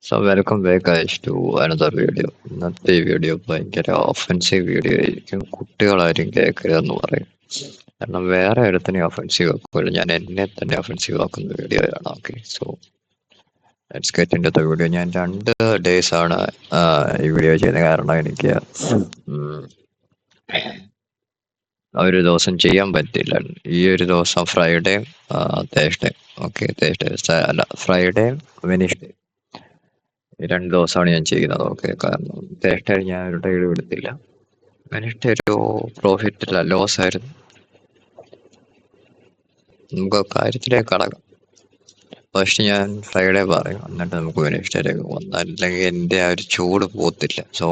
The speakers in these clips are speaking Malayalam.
So welcome back guys to another video. ഇന്നത്തെ ഈ വീഡിയോ ഭയങ്കര ഒഫൻസീവ് വീഡിയോ ആയിരിക്കും. കുട്ടികളാരും കേൾക്കരുതെന്ന് പറയും. കാരണം വേറെ ഒരുത്തനെ ഒഫൻസീവ് ആക്കുമല്ലോ, ഞാൻ എന്നെ തന്നെ ഒഫൻസീവ് ആക്കുന്ന വീഡിയോ ആണ്. Okay, so let's get into the video. ഞാൻ 2 days ആണ് ഈ വീഡിയോ ചെയ്യുന്നത്. കാരണം എനിക്ക് ഒരു ദിവസം ചെയ്യാൻ പറ്റില്ല. ഈ ഒരു ദിവസം ഫ്രൈഡേ, തേഴ്സ്ഡേ. ഓക്കെ, തേഴ്സ്ഡേ അല്ല, ഫ്രൈഡേ, വെനിസ്ഡേ, ഈ 2 ദിവസമാണ് ഞാൻ ചെയ്യുന്നത്. ഓക്കെ, കാരണം തേഴ്സ്ഡേ ഞാൻ ഒരു ഡേയും എടുത്തില്ല. വെനിസ്ഡേ ഒരു പ്രോഫിറ്റ് അല്ല, ലോസ് ആയിരുന്നു. നമുക്ക് കാര്യത്തിലേക്ക് കടക്കാം. ഫസ്റ്റ് ഞാൻ ഫ്രൈഡേ പറയും, എന്നിട്ട് നമുക്ക് വെനിസ്ഡേയിലേക്ക് പോകും. അല്ലെങ്കിൽ എൻ്റെ ആ ഒരു ചൂട് പോകത്തില്ല. സോ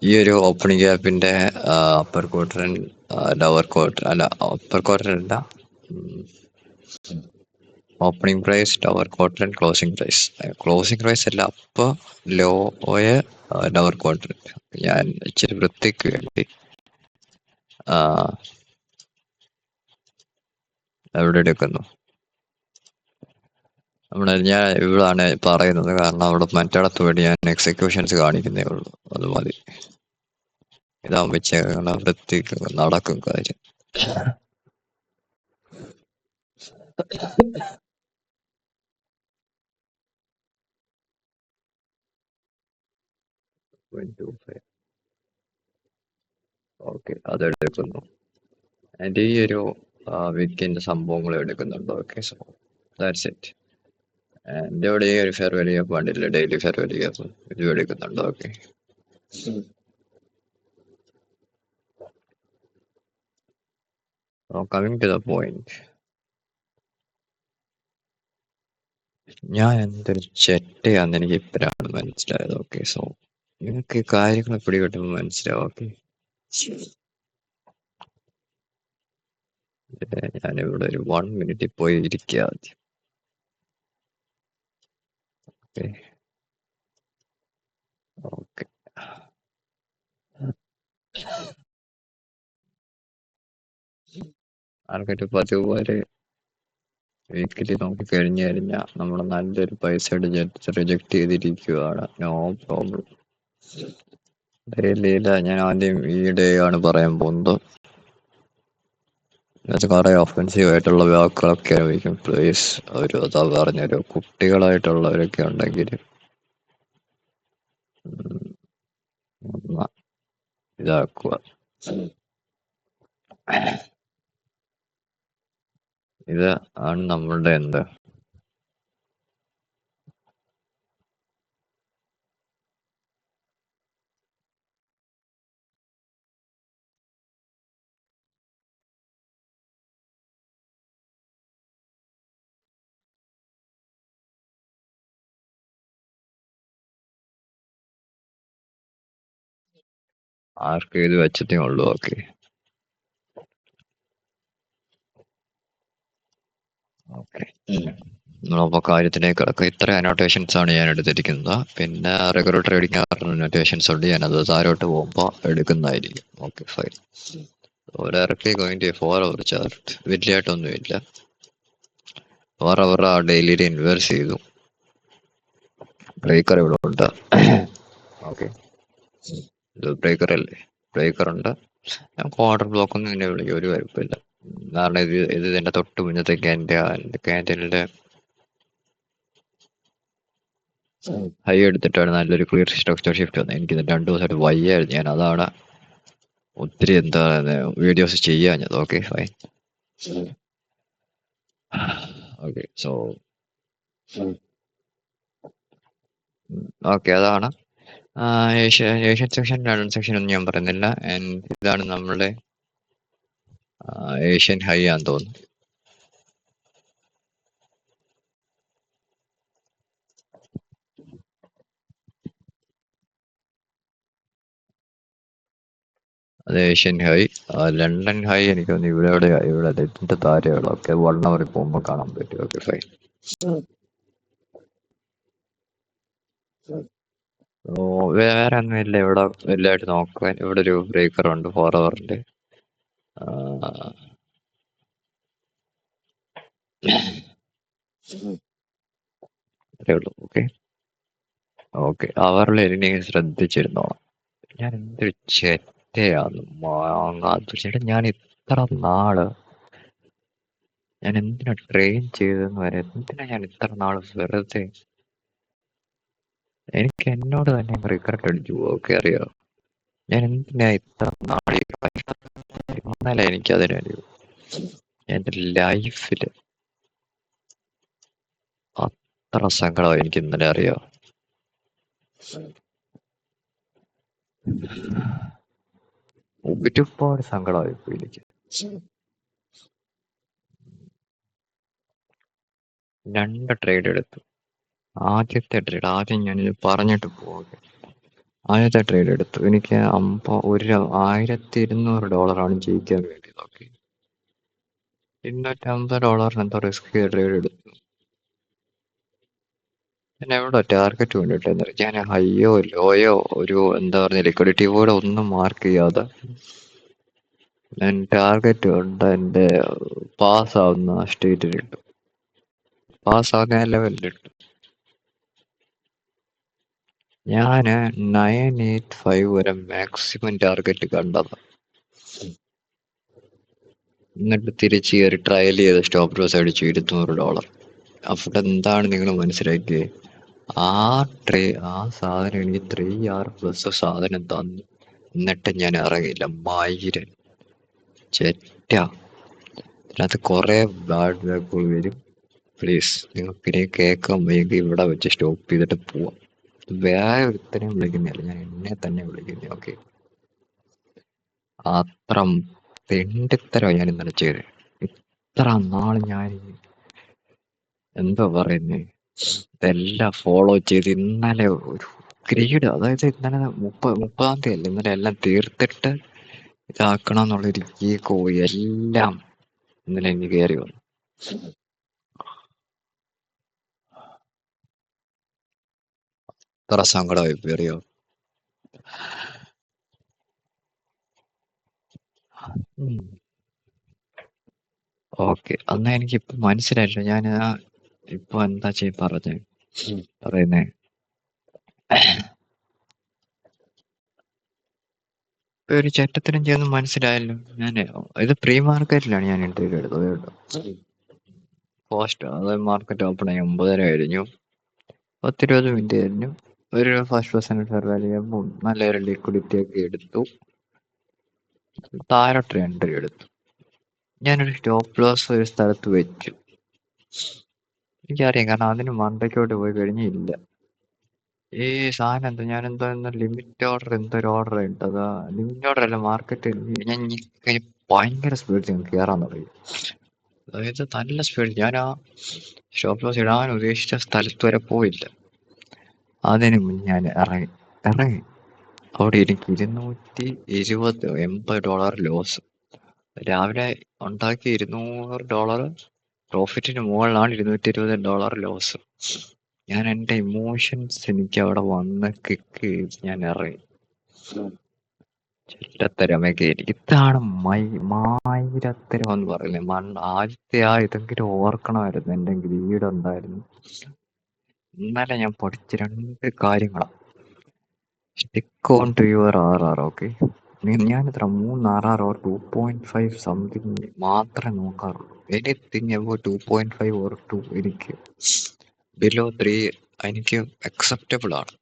ഈ ഒരു ഓപ്പണിംഗ് ഗ്യാപ്പിൻ്റെ അപ്പർ ക്വാർട്ടർ, ലോവർ ക്വാർട്ടർ അല്ല, അപ്പർ ക്വാർട്ടർ അല്ല, opening price, lower quarter and closing price അല്ല, അപ്പോൾ ലോയെ ലോവർ ക്വാർട്ടർ. ഞാൻ ഇച്ചിരി വൃത്തിക്ക് വേണ്ടി എവിടെ എടുക്കുന്നു, ഞാൻ ഇവിടാണ് പറയുന്നത്. കാരണം അവിടെ മറ്റിടത്ത് വേണ്ടി ഞാൻ എക്സിക്യൂഷൻസ് കാണിക്കുന്നേ ഉള്ളൂ, അത് മതി. ഇതാകുമ്പോൾ വെച്ച് വൃത്തിക്ക് നടക്കും കാര്യം. ഓക്കെ, അതെടുക്കുന്നു. എൻ്റെ ഈ ഒരു വീക്കെൻഡ് സംഭവങ്ങൾ എടുക്കുന്നുണ്ട്. Okay, so that's it. എൻ്റെ ഇവിടെ ഈ ഒരു ഫെയർ വാല്യൂ ഗ്യാപ്പ് കണ്ടില്ല, ഡെയിലി ഫെയർ വാല്യൂ ഗ്യാപ്പ് ഇത് എടുക്കുന്നുണ്ട്. Okay, coming to the point. ഞാൻ എന്തൊരു ചെറ്റയാന്ന് എനിക്ക് ഇപ്പോഴാണ് മനസ്സിലായത്. ഓക്കെ, സോ നിങ്ങൾക്ക് കാര്യങ്ങൾ പിടികിട്ടുമ്പോൾ മനസ്സിലാവും. ഓക്കെ, ഞാനിവിടെ ഒരു 1 minute പോയി ഇരിക്കുക ആദ്യം. ഓക്കെ ഓക്കെ, ആർക്കൊരു 10 പോലെ വീക്കിലി നോക്കി കഴിഞ്ഞു കഴിഞ്ഞാൽ നമ്മൾ നല്ലൊരു പൈസ റിജക്ട് ചെയ്തിരിക്കുകയാണ്. No problem. ഡെയിലിയില്ല, ഞാൻ ആദ്യം ഈ ഡേ ആണ് പറയാൻ പോകുന്നത്. കുറെ ഒഫൻസീവ് ആയിട്ടുള്ള വാക്കുകളൊക്കെ ആയിരിക്കും. പ്ലീസ് ഒരു അതാ പറഞ്ഞൊരു കുട്ടികളായിട്ടുള്ളവരൊക്കെ ഉണ്ടെങ്കിൽ ഇതാക്കുക. ഇത് ആണ് നമ്മളുടെ എന്ത് ആർക്ക് ഇത് വെച്ചതേ ഉള്ളൂ. ഓക്കെ ഓക്കെ, നമ്മളപ്പോൾ കാര്യത്തിലേക്ക് കിടക്കുക. ഇത്ര അനോട്ടേഷൻസ് ആണ് ഞാൻ എടുത്തിരിക്കുന്നത്. പിന്നെ റെഗുലർ ട്രേഡിംഗ് അനോട്ടേഷൻസ് ഉണ്ട്, ഞാനത് താരോട്ട് പോകുമ്പോൾ എടുക്കുന്നതായിരിക്കും. Okay fine. Directly going to 4 hour chart. വലിയതായിട്ടൊന്നുമില്ല. 4 hour ആ ഡെയിലി ഇൻവേഴ്സ് ചെയ്തു. ബ്രേക്കർ ഇവിടെ ഉണ്ട്. ഓക്കെ, ഇത് ബ്രേക്കർ അല്ലേ, ബ്രേക്കർ ഉണ്ട്. നമുക്ക് ഓർഡർ ബ്ലോക്ക് ഒന്നും ഇതിനെ വിളിക്കും, ഒരു കുഴപ്പമില്ല. കാരണം ഇത് ഇതിൻ്റെ തൊട്ട് മുന്നത്തെ ക്യാൻഡലിൻ്റെ ഹൈ എടുത്തിട്ടാണ് നല്ലൊരു ക്ലിയർ സ്ട്രക്ചർ ഷിഫ്റ്റ് വന്നത്. എനിക്കിത് 2 ദിവസമായിട്ട് വയ്യായിരുന്നു. ഞാൻ അതാണ് ഒത്തിരി എന്താ വീഡിയോസ് ചെയ്യാഞ്ഞത്. Okay fine. Okay, so okay, അതാണ് ഏഷ്യൻ സെക്ഷൻ, ലണ്ടൻ സെക്ഷൻ ഒന്നും ഞാൻ പറയുന്നില്ല. ആൻഡ് ഇതാണ് നമ്മളുടെ ഏഷ്യൻ ഹൈ ആണെന്ന് തോന്നുന്നു. അത് ഏഷ്യൻ ഹൈ. ലണ്ടൻ ഹൈ എനിക്ക് തോന്നുന്നു ഇവിടെ ഇതിന്റെ താരെയുള്ള. ഓക്കെ, 1 hour പോകുമ്പോൾ കാണാൻ പറ്റും. Okay fine. വേറെ ഒന്നും ഇല്ല ഇവിടെ വലുതായിട്ട് നോക്കാൻ. ഇവിടെ ഒരു ബ്രേക്കർ ഉണ്ട് 4 hourന്റെ. അത്രേ ഉള്ളൂ. Okay, okay. അവരിൽ ഇനി ശ്രദ്ധിച്ചിരുന്നോളാം. ഞാൻ എന്തൊരു ചെറ്റയാന്ന് മാങ്ങാത്തു ചേട്ടാ. ഞാൻ എന്തിനാ ട്രെയിൻ ചെയ്തതെന്ന് വരെ, എന്തിനാ ഞാൻ ഇത്ര നാള് വെറുതെ, എനിക്ക് എന്നോട് തന്നെ റിഗ്രറ്റ് അടിച്ചു. ഓക്കെ, അറിയോ ഞാൻ എന്തിനാ ഇത്ര നാളെ ഇന്നലെ എനിക്ക് അതിനൊരു എന്റെ ലൈഫില് അത്ര സങ്കടമായി എനിക്ക് ഇന്നലെ, അറിയോ. ഒരുപാട് സങ്കടമായി പോയി എനിക്ക്. 2 ട്രേഡ് എടുത്തു. ആദ്യത്തെ ട്രേഡ് ആദ്യം ഞാനിത് പറഞ്ഞിട്ട് പോകെ. ആദ്യത്തെ ട്രേഡ് എടുത്തു. എനിക്ക് $1,200 ജയിക്കാൻ വേണ്ടി നോക്കി. $250 എന്തോ റിസ്ക് ട്രേഡ് എടുത്തു. ഞാൻ എവിടെ ടാർഗറ്റ് വേണ്ടിയിട്ടെന്ന് ഞാൻ ഹൈയോ ലോയോ ഒരു എന്താ പറയുക ലിക്വിഡിറ്റി കൂടെ ഒന്നും മാർക്ക് ചെയ്യാതെ ഞാൻ ടാർഗറ്റ് ഉണ്ട് എൻ്റെ പാസ്സാവുന്ന സ്റ്റേറ്റിലിട്ടു. പാസ്സാവുന്ന ലെവലിലിട്ടു. ഞാന് 985 വരെ മാക്സിമം ടാർഗറ്റ് കണ്ടത്. എന്നിട്ട് തിരിച്ച് കയറി ട്രയൽ ചെയ്ത് സ്റ്റോപ്പ് ലോസ് അടിച്ചു $200. അവിടെ എന്താണ് നിങ്ങൾ മനസ്സിലാക്കിയത്? ആ സാധനം എനിക്ക് 3R+ സാധനം തന്നു. എന്നിട്ട് ഞാൻ ഇറങ്ങിയില്ല. മയിരൻ ചെറ്റ. അതിനകത്ത് കുറെ ബാഡ് വാക്കുകൾ വരും. പ്ലീസ് നിങ്ങൾക്ക് ഇനി കേൾക്കാൻ വയ്യെങ്കിൽ ഇവിടെ വെച്ച് സ്റ്റോപ്പ് ചെയ്തിട്ട് പോവാം. വേറെ ഒരുത്തനെയും വിളിക്കുന്നില്ല, ഞാൻ എന്നെ തന്നെ വിളിക്കുന്നു. ഓക്കെ, അത്ര തെണ്ടിത്തരമാണ് ഞാൻ ഇന്നലെ ചെയ്തത്. ഇത്ര നാള് ഞാൻ എന്തോ പറയുന്നേ ഇതെല്ലാം ഫോളോ ചെയ്ത് ഇന്നലെ ഒരു ഗ്രേഡ്, അതായത് ഇന്നലെ 30-ാം തീയതി അല്ലേ, ഇന്നലെ എല്ലാം തീർത്തിട്ട് ഇതാക്കണം എന്നുള്ളൊരു ഈഗോ എല്ലാം ഇന്നലെ എനിക്ക് കയറി വന്നു. ഇത്ര സങ്കടമായി പോയി, അറിയോ. ഓക്കെ, എന്നാ എനിക്കിപ്പോ മനസ്സിലായില്ല ഞാൻ ഇപ്പൊ എന്താ പറയുന്നേ. ഒരു ചെറ്റത്തിനും ചെയ്യുന്ന മനസ്സിലായല്ലോ. ഞാൻ ഇത് പ്രീ മാർക്കറ്റിലാണ് ഞാൻ ഇന്റർവ്യൂ എടുത്തത് കേട്ടോ. പോസ്റ്റ് അതായത് മാർക്കറ്റ് ഓപ്പൺ ആയി 9:30 കഴിഞ്ഞു. 10-20 മിനിറ്റ് കഴിഞ്ഞു. ഒരു ഫസ്റ്റ് പെർസെന്റ് ഫെയർ വാല്യൂ ചെയ്യുമ്പോൾ നല്ലൊരു ലിക്വിഡിറ്റി ഒക്കെ എടുത്തു. താഴോട്ട് എൻട്രി എടുത്തു. ഞാനൊരു സ്റ്റോപ്പ് ലോസ് ഒരു സ്ഥലത്ത് വെച്ചു. എനിക്കറിയാം, കാരണം അതിന് മണ്ടയ്ക്കോട്ട് പോയി കഴിഞ്ഞില്ല. ഈ സാധനം എന്താ, ഞാൻ എന്തോ ലിമിറ്റ് ഓർഡർ എന്തൊരു ഓർഡർ ഇട്ടതാ. ലിമിറ്റ് ഓർഡർ അല്ല, മാർക്കറ്റ് ഞാൻ ഭയങ്കര സ്പീഡിൽ കയറാൻ തുടങ്ങി. അതായത് നല്ല സ്പീഡിൽ ഞാൻ ആ സ്റ്റോപ്പ് ലോസ് ഇടാൻ ഉദ്ദേശിച്ച സ്ഥലത്ത് വരെ പോയില്ല. അതിന് മുന്നേ ഞാൻ ഇറങ്ങി. അവിടെ എനിക്ക് $280 ലോസ്. രാവിലെ ഉണ്ടാക്കിയ $200 പ്രോഫിറ്റിന് മുകളിലാണ് $220 ലോസ്. ഞാൻ എൻ്റെ ഇമോഷൻസ് എനിക്ക് അവിടെ വന്ന് കിക്ക് ചെയ്ത് ഞാൻ ഇറങ്ങി. ചെറ്റത്തരമൊക്കെ ഇതാണ് മായിരത്തരം എന്ന് പറയുന്നത്. ആദ്യത്തെ ഇതെങ്കിലും ഓർക്കണമായിരുന്നു. എൻ്റെ ഗ്രീഡ് ഉണ്ടായിരുന്നു. ഇന്നലെ ഞാൻ പഠിച്ച 2 കാര്യങ്ങളാണ്. Stick on to your RR. Okay, ഞാനിത്ര 3 RR ഓർ 2.5 സംതിങ് മാത്രമേ നോക്കാറുള്ളൂ. എനിത്തിങ് എബോ 2.5 ഓർ 2 എനിക്ക് ബിലോ 3 എനിക്ക് അക്സെപ്റ്റബിൾ ആണ്.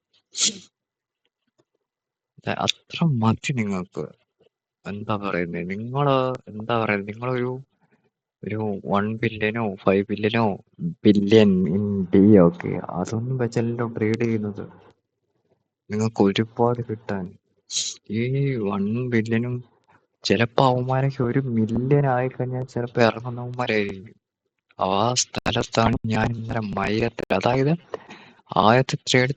അത്ര മതി നിങ്ങൾക്ക്. എന്താ പറയുന്നത്, നിങ്ങളൊരു 1 ബില്യനോ 5 ബില്യനോ ബില്യൺ ഇൻ ഡി. ഓക്കെ, അതൊന്നും വെച്ചല്ലോ ട്രേഡ് ചെയ്യുന്നത്. നിങ്ങൾക്ക് ഒരുപാട് കിട്ടാൻ ഈ 1 ബില്യനും ചിലപ്പോ അവന്മാരൊക്കെ 1 മില്യൺ ആയിക്കഴിഞ്ഞാൽ ചിലപ്പോ ഇറങ്ങുന്നവന്മാരായിരിക്കും. ആ സ്ഥലത്താണ് ഞാൻ ഇന്നലെ മൈരത്തിൽ, അതായത് ആദ്യത്തെ ട്രേഡ്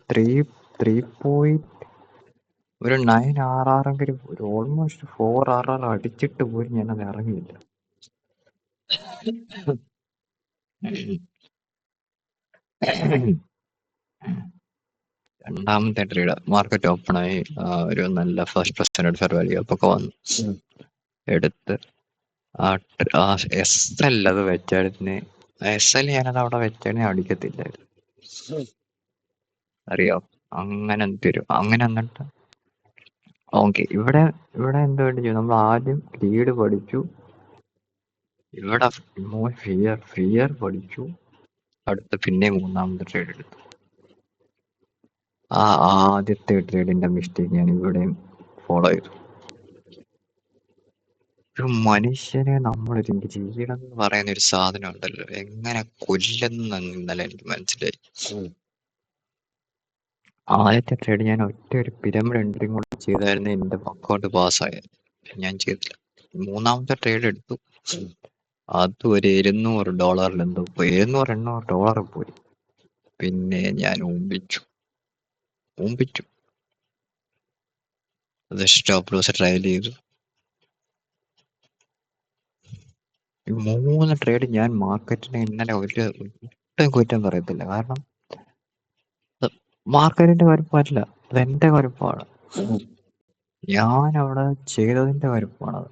9 RR എങ്കിലും ഒരു ഓൾമോസ്റ്റ് 4 RR അടിച്ചിട്ട് പോലും ഞാനത് ഇറങ്ങിയില്ല. രണ്ടാമത്തെ ട്രേഡ് മാർക്കറ്റ് ഓപ്പൺ ആയി, ഒരു നല്ല ഫസ്റ്റ് പെർസെന്റ് ഫെയർ വാല്യൂ ഒക്കെ വന്നു. എടുത്ത് SL അത് വെച്ചായിരുന്നു. SL ഞാനത് അവിടെ വെച്ചാൽ അടിക്കത്തില്ലായിരുന്നു, അറിയോ. അങ്ങനെ തരും. അങ്ങനെ എന്നിട്ട് ഓക്കെ. ഇവിടെ ഇവിടെ എന്തുകൊണ്ട് ചെയ്യും, നമ്മൾ ആദ്യം ലീഡ് പഠിച്ചു. ഇവിടെ ഫിയർ പഠിച്ചു. അടുത്ത് പിന്നെ മൂന്നാമത്തെ ട്രേഡ് എടുത്തു. ആ ആദ്യത്തെ ട്രേഡിന്റെ മിസ്റ്റേക്ക് ഞാൻ ഇവിടെയും ഫോളോ ചെയ്തു. ഒരു മനുഷ്യനെ നമ്മളൊരു ജീവിതം എന്ന് പറയുന്ന ഒരു സാധനം ഉണ്ടല്ലോ, എങ്ങനെ കൊല്ലുന്ന ഇന്നലെ എനിക്ക് മനസ്സിലായി. ആദ്യത്തെ ട്രേഡ് ഞാൻ ഒറ്റ ഒരു പിരമിഡ് എൻട്രിയും കൂടെ ചെയ്തായിരുന്നു എന്റെ അക്കൗണ്ട് പാസ്സായത്. ഞാൻ ചെയ്തില്ല. മൂന്നാമത്തെ ട്രേഡ് എടുത്തു. അത് ഒരു $200 എന്തോ പോയി, $700 പോയി. പിന്നെ ഞാൻ ഊമ്പിച്ചു. അത് സ്റ്റോപ്പ് ലോസ് ട്രയൽ ചെയ്തു. ഈ 3 ട്രേഡ് ഞാൻ മാർക്കറ്റിനെ ഇന്നലെ ഒട്ടും കുറ്റം പറയത്തില്ല. കാരണം മാർക്കറ്റിന്റെ കുഴപ്പമല്ല, അതെന്റെ കുഴപ്പമാണ്. ഞാൻ അവിടെ ചെയ്തതിന്റെ കുഴപ്പമാണത്.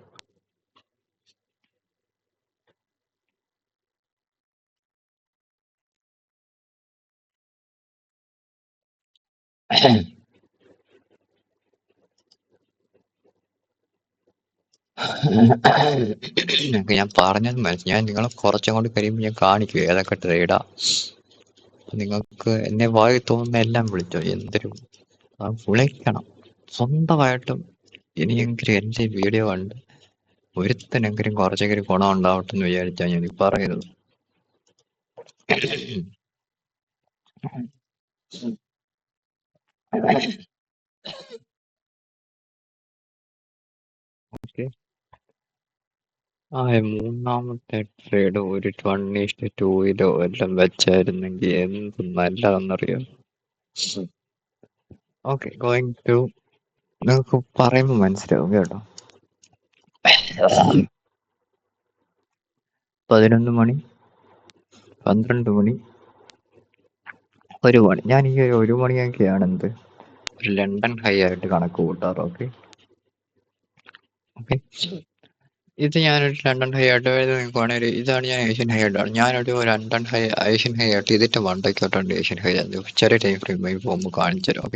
നിങ്ങൾക്ക് ഞാൻ പറഞ്ഞത് മനസ്സിലായി. ഞാൻ നിങ്ങളെ കുറച്ചങ്ങോട്ട് കഴിയുമ്പോൾ ഞാൻ കാണിക്കും ഏതൊക്കെ ട്രേഡാ. നിങ്ങൾക്ക് എന്നെ വായി തോന്നുന്ന എല്ലാം വിളിച്ചോ, എന്തൊരു വിളിക്കണം. സ്വന്തമായിട്ടും ഇനിയെങ്കിലും എൻ്റെ വീഡിയോ കണ്ട് ഒരുത്തനെങ്കിലും കുറച്ചെങ്കിലും ഗുണം ഉണ്ടാവട്ടെ എന്ന് വിചാരിച്ചാൽ ഞാൻ പറയുന്നത്. ഓക്കെ. മൂന്നാമത്തെ ട്രേഡ് ഒരു 1:2 എല്ലാം വെച്ചായിരുന്നെങ്കിൽ എന്ത് നല്ലതെന്നറിയാം. ഓക്കെ, ഗോയിങ് ടു നിങ്ങൾക്ക് പറയുമ്പോൾ മനസ്സിലാവും കേട്ടോ. 11 മണി, 12 മണി, 1 മണി. ഞാൻ ഈ 1 മണിയൊക്കെയാണ് ഒരു ലണ്ടൻ ഹൈ ആയിട്ട് കണക്ക് കൂട്ടാറ്. ഓക്കെ. ഇത് ഞാനൊരു ലണ്ടൻ ഹൈ ആയിട്ട് നിൽക്കുവാണെങ്കിൽ ഇതാണ് ഞാൻ ഏഷ്യൻ ഹൈ ആയിട്ടാണ്. ഞാനൊരു ലണ്ടൻ ഹൈ ഏഷ്യൻ ഹൈ ആയിട്ട് ഇതിന്റെ മണ്ടയ്ക്കോട്ടുണ്ട് ഏഷ്യൻ ഹൈ ആയിട്ട് ചെറിയ ടൈം ഫ്രെയിമായി പോകുമ്പോൾ കാണിച്ചു തരാം.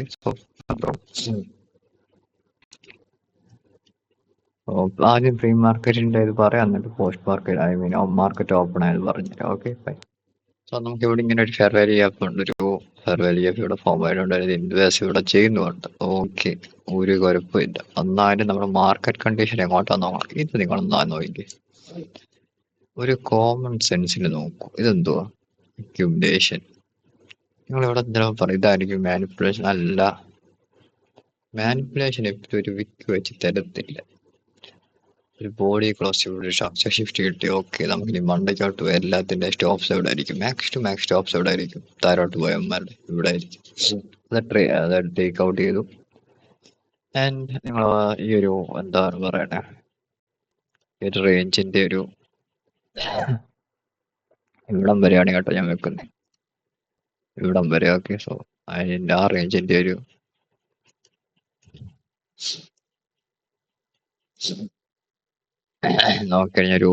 ഓക്കെ. ആദ്യം ഫ്രീ മാർക്കറ്റിന്റെ ഇത് പറയാം, എന്നിട്ട് പോസ്റ്റ് മാർക്കറ്റ് മാർക്കറ്റ് ഓപ്പൺ ആയത് പറഞ്ഞുതരാം. Okay, fine. സോ നമുക്ക് ഇവിടെ ഇങ്ങനെ ഒരു ഫെയർ വാല്യൂ ആപ്പ് ഉണ്ട്. ഒരു ഫെയർ വാല്യൂ ആപ്പ് ഇവിടെ ഫോം ആയിട്ടുണ്ടായിരുന്നു. ഇൻവെസ്റ്റ് ഇവിടെ ചെയ്യുന്നുണ്ട്. ഓക്കെ, ഒരു കുഴപ്പമില്ല. എന്നാലും നമ്മുടെ മാർക്കറ്റ് കണ്ടീഷൻ എങ്ങോട്ടാന്ന് നോക്കണം. ഇത് നിങ്ങളൊന്നാ നോക്കി ഒരു കോമൺ സെൻസിൽ നോക്കൂ. ഇതെന്തുവാ അക്യുമുലേഷൻ? നിങ്ങൾ ഇവിടെ എന്തിനാ പറയും ഇതായിരിക്കും മാനിപ്പുലേഷൻ? അല്ല, മാനിപ്പുലേഷൻ എപ്പോഴും ഒരു വിക്ക് വെച്ച് തരത്തില്ല. ഒരു ബോഡി ക്ലോസ് ഇവിടെ സ്ട്രക്ചർ ഷിഫ്റ്റ് കിട്ടി. ഓക്കെ, നമുക്ക് ഇനി മണ്ടയ്ക്കോട്ട് എല്ലാത്തിന്റെ സ്റ്റോപ്സ് എവിടെ ആയിരിക്കും? മാക്സ് ടു മാക്സ് സ്റ്റോപ്സ് എവിടെ ആയിരിക്കും? താരോട്ട് പോയവന്മാരുടെ ഇവിടെ ആയിരിക്കും. അത് ടേക്ക് ഔട്ട് ചെയ്തു. ആൻഡ് നിങ്ങൾ ഈ ഒരു എന്താണ് പറയണേ, ഒരു റേഞ്ചിന്റെ ഒരു ഇവിടം വരെയാണ് കേട്ടോ ഞാൻ വെക്കുന്നത്, ഇവിടം വരെ. ഓക്കെ, സോ അതിന്റെ ആ റേഞ്ചിന്റെ ഒരു നോക്കിക്കഴിഞ്ഞാൽ ഒരു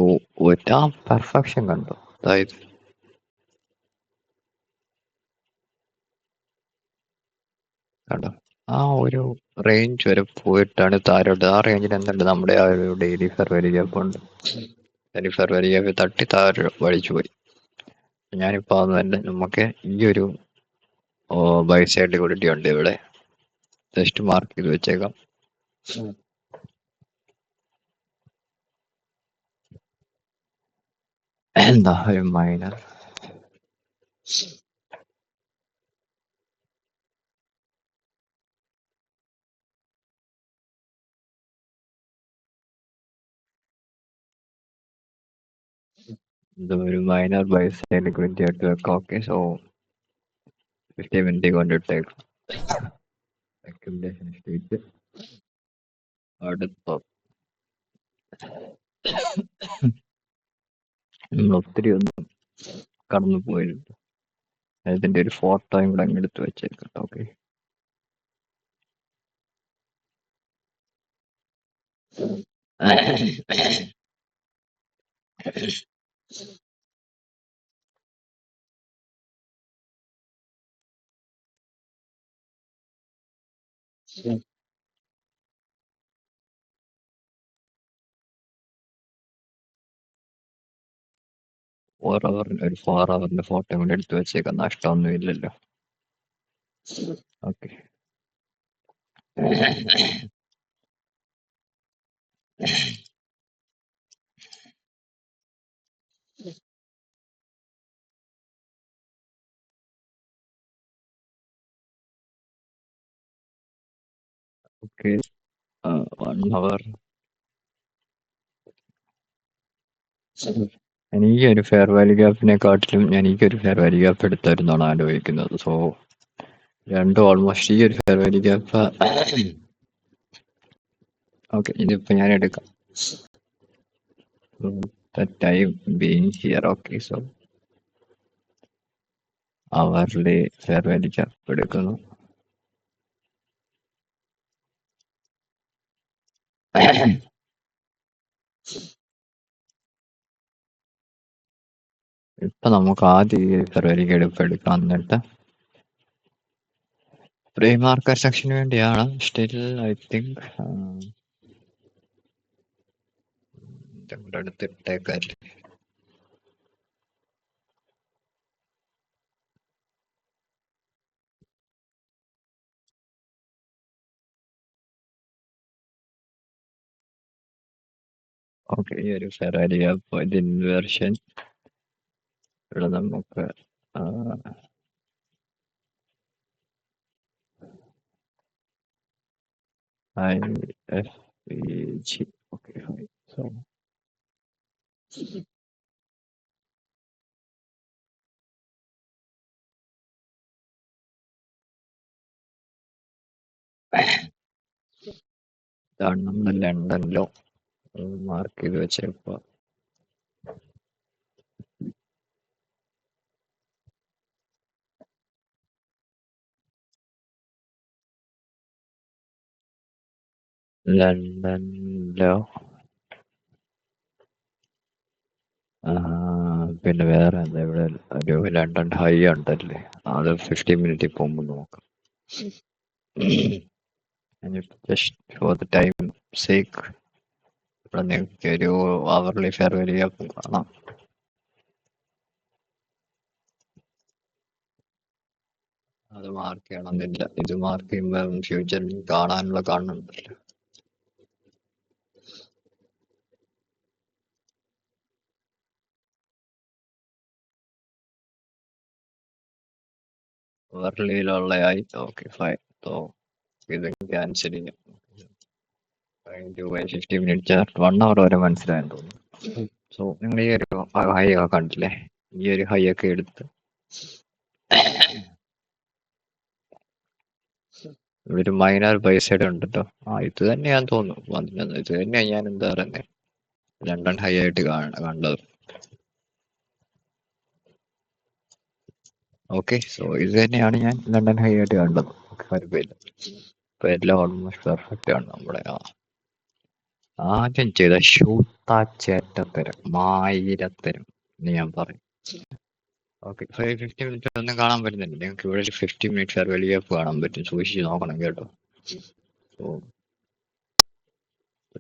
പെർഫെക്ഷൻ കണ്ടു. അതായത് കണ്ടോ, ആ ഒരു റേഞ്ച് വരെ പോയിട്ടാണ് താരോട്ട്. ആ റേഞ്ചിൽ എന്തുണ്ട്, നമ്മുടെ ആ ഒരു ഡെയിലി ഫെയർ വാല്യൂ ഗ്യാപ്പ് ഉണ്ട്. ഡെയിലി ഫെയർ വാല്യൂ ഗ്യാപ്പ് തട്ടി താഴെ വലിച്ചു പോയി. ഞാനിപ്പോ അതൊന്നും നമുക്ക് ഈ ഒരു ബൈ സൈഡ് ലിക്വിഡിറ്റി ഉണ്ട് ഇവിടെ, ജസ്റ്റ് മാർക്ക് ചെയ്ത് വെച്ചേക്കാം. എന്താ ഒരു മൈനർ ബൈ സൈഡ് ലിക്വിഡിറ്റി ആയിട്ട് വെക്കാം. ഓക്കെ, സോ 50 മിനിറ്റ് കൊണ്ടിട്ടേക്കാം. അക്യുമുലേഷൻ സ്റ്റേറ്റ് അടുത്ത നമ്മൾ ഒത്തിരി ഒന്നും കടന്നു പോയിട്ടുണ്ട്. അതിന്റെ ഒരു ഫോട്ടോയും കൂടെ അങ്ങ് എടുത്ത് വെച്ചേക്കട്ടെ. ഓക്കെ, ഒരു 4 ഹവറിന്റെ ഫോട്ടോ കൂടെ എടുത്ത് വെച്ചേക്കാം, നഷ്ടമൊന്നും ഇല്ലല്ലോ. ഓക്കെ. ഓക്കെ. 1 ഹവർ. എനിക്കൊരു ഫെയർ വാല്യൂ ഗ്യാപ്പിനെക്കാട്ടിലും എനിക്കൊരു ഫെയർ വാല്യൂ ഗ്യാപ്പ് എടുത്തായിരുന്നാണ് ആലോചിക്കുന്നത്. സോ രണ്ടും ഓൾമോസ്റ്റ് ഈ ഒരു ഫെയർ വാല്യൂ ഗ്യാപ്പ്. ഓക്കെ, ഇതിപ്പോ ഞാൻ എടുക്കാം. Time being here. Okay, so അവറിലെ ഫെയർ വാല്യൂ ഗ്യാപ്പ് എടുക്കുന്നു. ഇപ്പൊ നമുക്ക് ആദ്യം ഈ ഫെയർ വാല്യൂ ഗ്യാപ്പ് എടുക്കാം. എന്നിട്ട് പ്രീ മാർക്കറ്റ് സെക്ഷന് വേണ്ടിയാണ്. സ്റ്റിൽ ഐ തിങ്ക് അടുത്തിട്ടേക്കല്ലേ. ഓക്കെ, ഈ ഒരു ഫെയർ വാല്യൂ ഗ്യാപ്പ് ഇത് ഇൻവേർഷൻ ഇവിടെ നമുക്ക് IFVG. Okay, fine. So ഇതാണ് നമ്മുടെ ലണ്ടൻ ലോ. മാർക്ക് ചെയ്ത് വെച്ചേക്കുക. London low. പിന്നെ വേറെ എന്താ ഇവിടെ ഒരു ലണ്ടൻ ഹൈ ഉണ്ടല്ലേ, അത് 15 മിനിറ്റ് പോകുമ്പോൾ നോക്കാം. Just for the time sake ഇവിടെ നിങ്ങൾക്ക് ഒരു അവർലി ഫെയർ വാല്യൂ ഗ്യാപ്പ് കാണാം. അത് മാർക്ക് ചെയ്യണമെന്നില്ല. ഇത് മാർക്ക് ചെയ്യുമ്പോൾ ഫ്യൂച്ചറിൽ കാണാനുള്ള കാണുന്നുണ്ടല്ലോ. വെർലിയിലുള്ള ആയി. Okay, fine. സോ ഇത് ക്യാൻസൽ ചെയ്യാം. 15 മിനിറ്റ് 1 അവർ വരെ മനസ്സിലായെന്ന് തോന്നുന്നു. സോ നിങ്ങൾ ഈ ഒരു ഹൈ ഒക്കെ കണ്ടില്ലേ, ഈ ഒരു ഹൈ ഒക്കെ എടുത്ത് ഒരു മൈനർ ബൈസൈഡ് ഉണ്ട് കേട്ടോ. ഇത് തന്നെയാന്ന് തോന്നുന്നു. ഇത് തന്നെയാ ഞാൻ എന്താ പറയുന്നത്, ലണ്ടൻ ഹൈ ആയിട്ട് കണ്ടത്. ഓക്കെ, സോ ഇത് തന്നെയാണ് ഞാൻ ലണ്ടൻ ഹൈ ആയിട്ട് കണ്ടത്. കുഴപ്പമില്ല. ഇപ്പൊ എല്ലാം ഓൾമോസ്റ്റ് പെർഫെക്റ്റ് ആണ്. നമ്മുടെ ആദ്യം ചെയ്ത ഷൂട്ടാച്ചേറ്റത്തരം മായിരത്തരം എന്ന് ഞാൻ പറയും. ഓക്കെ, 15 മിനിറ്റ് ഒന്നും കാണാൻ പറ്റുന്നില്ല. നിങ്ങൾക്ക് ഇവിടെ 15 മിനിറ്റ്സ് വലിയ കാണാൻ പറ്റും. സൂക്ഷിച്ച് നോക്കണം കേട്ടോ. സോ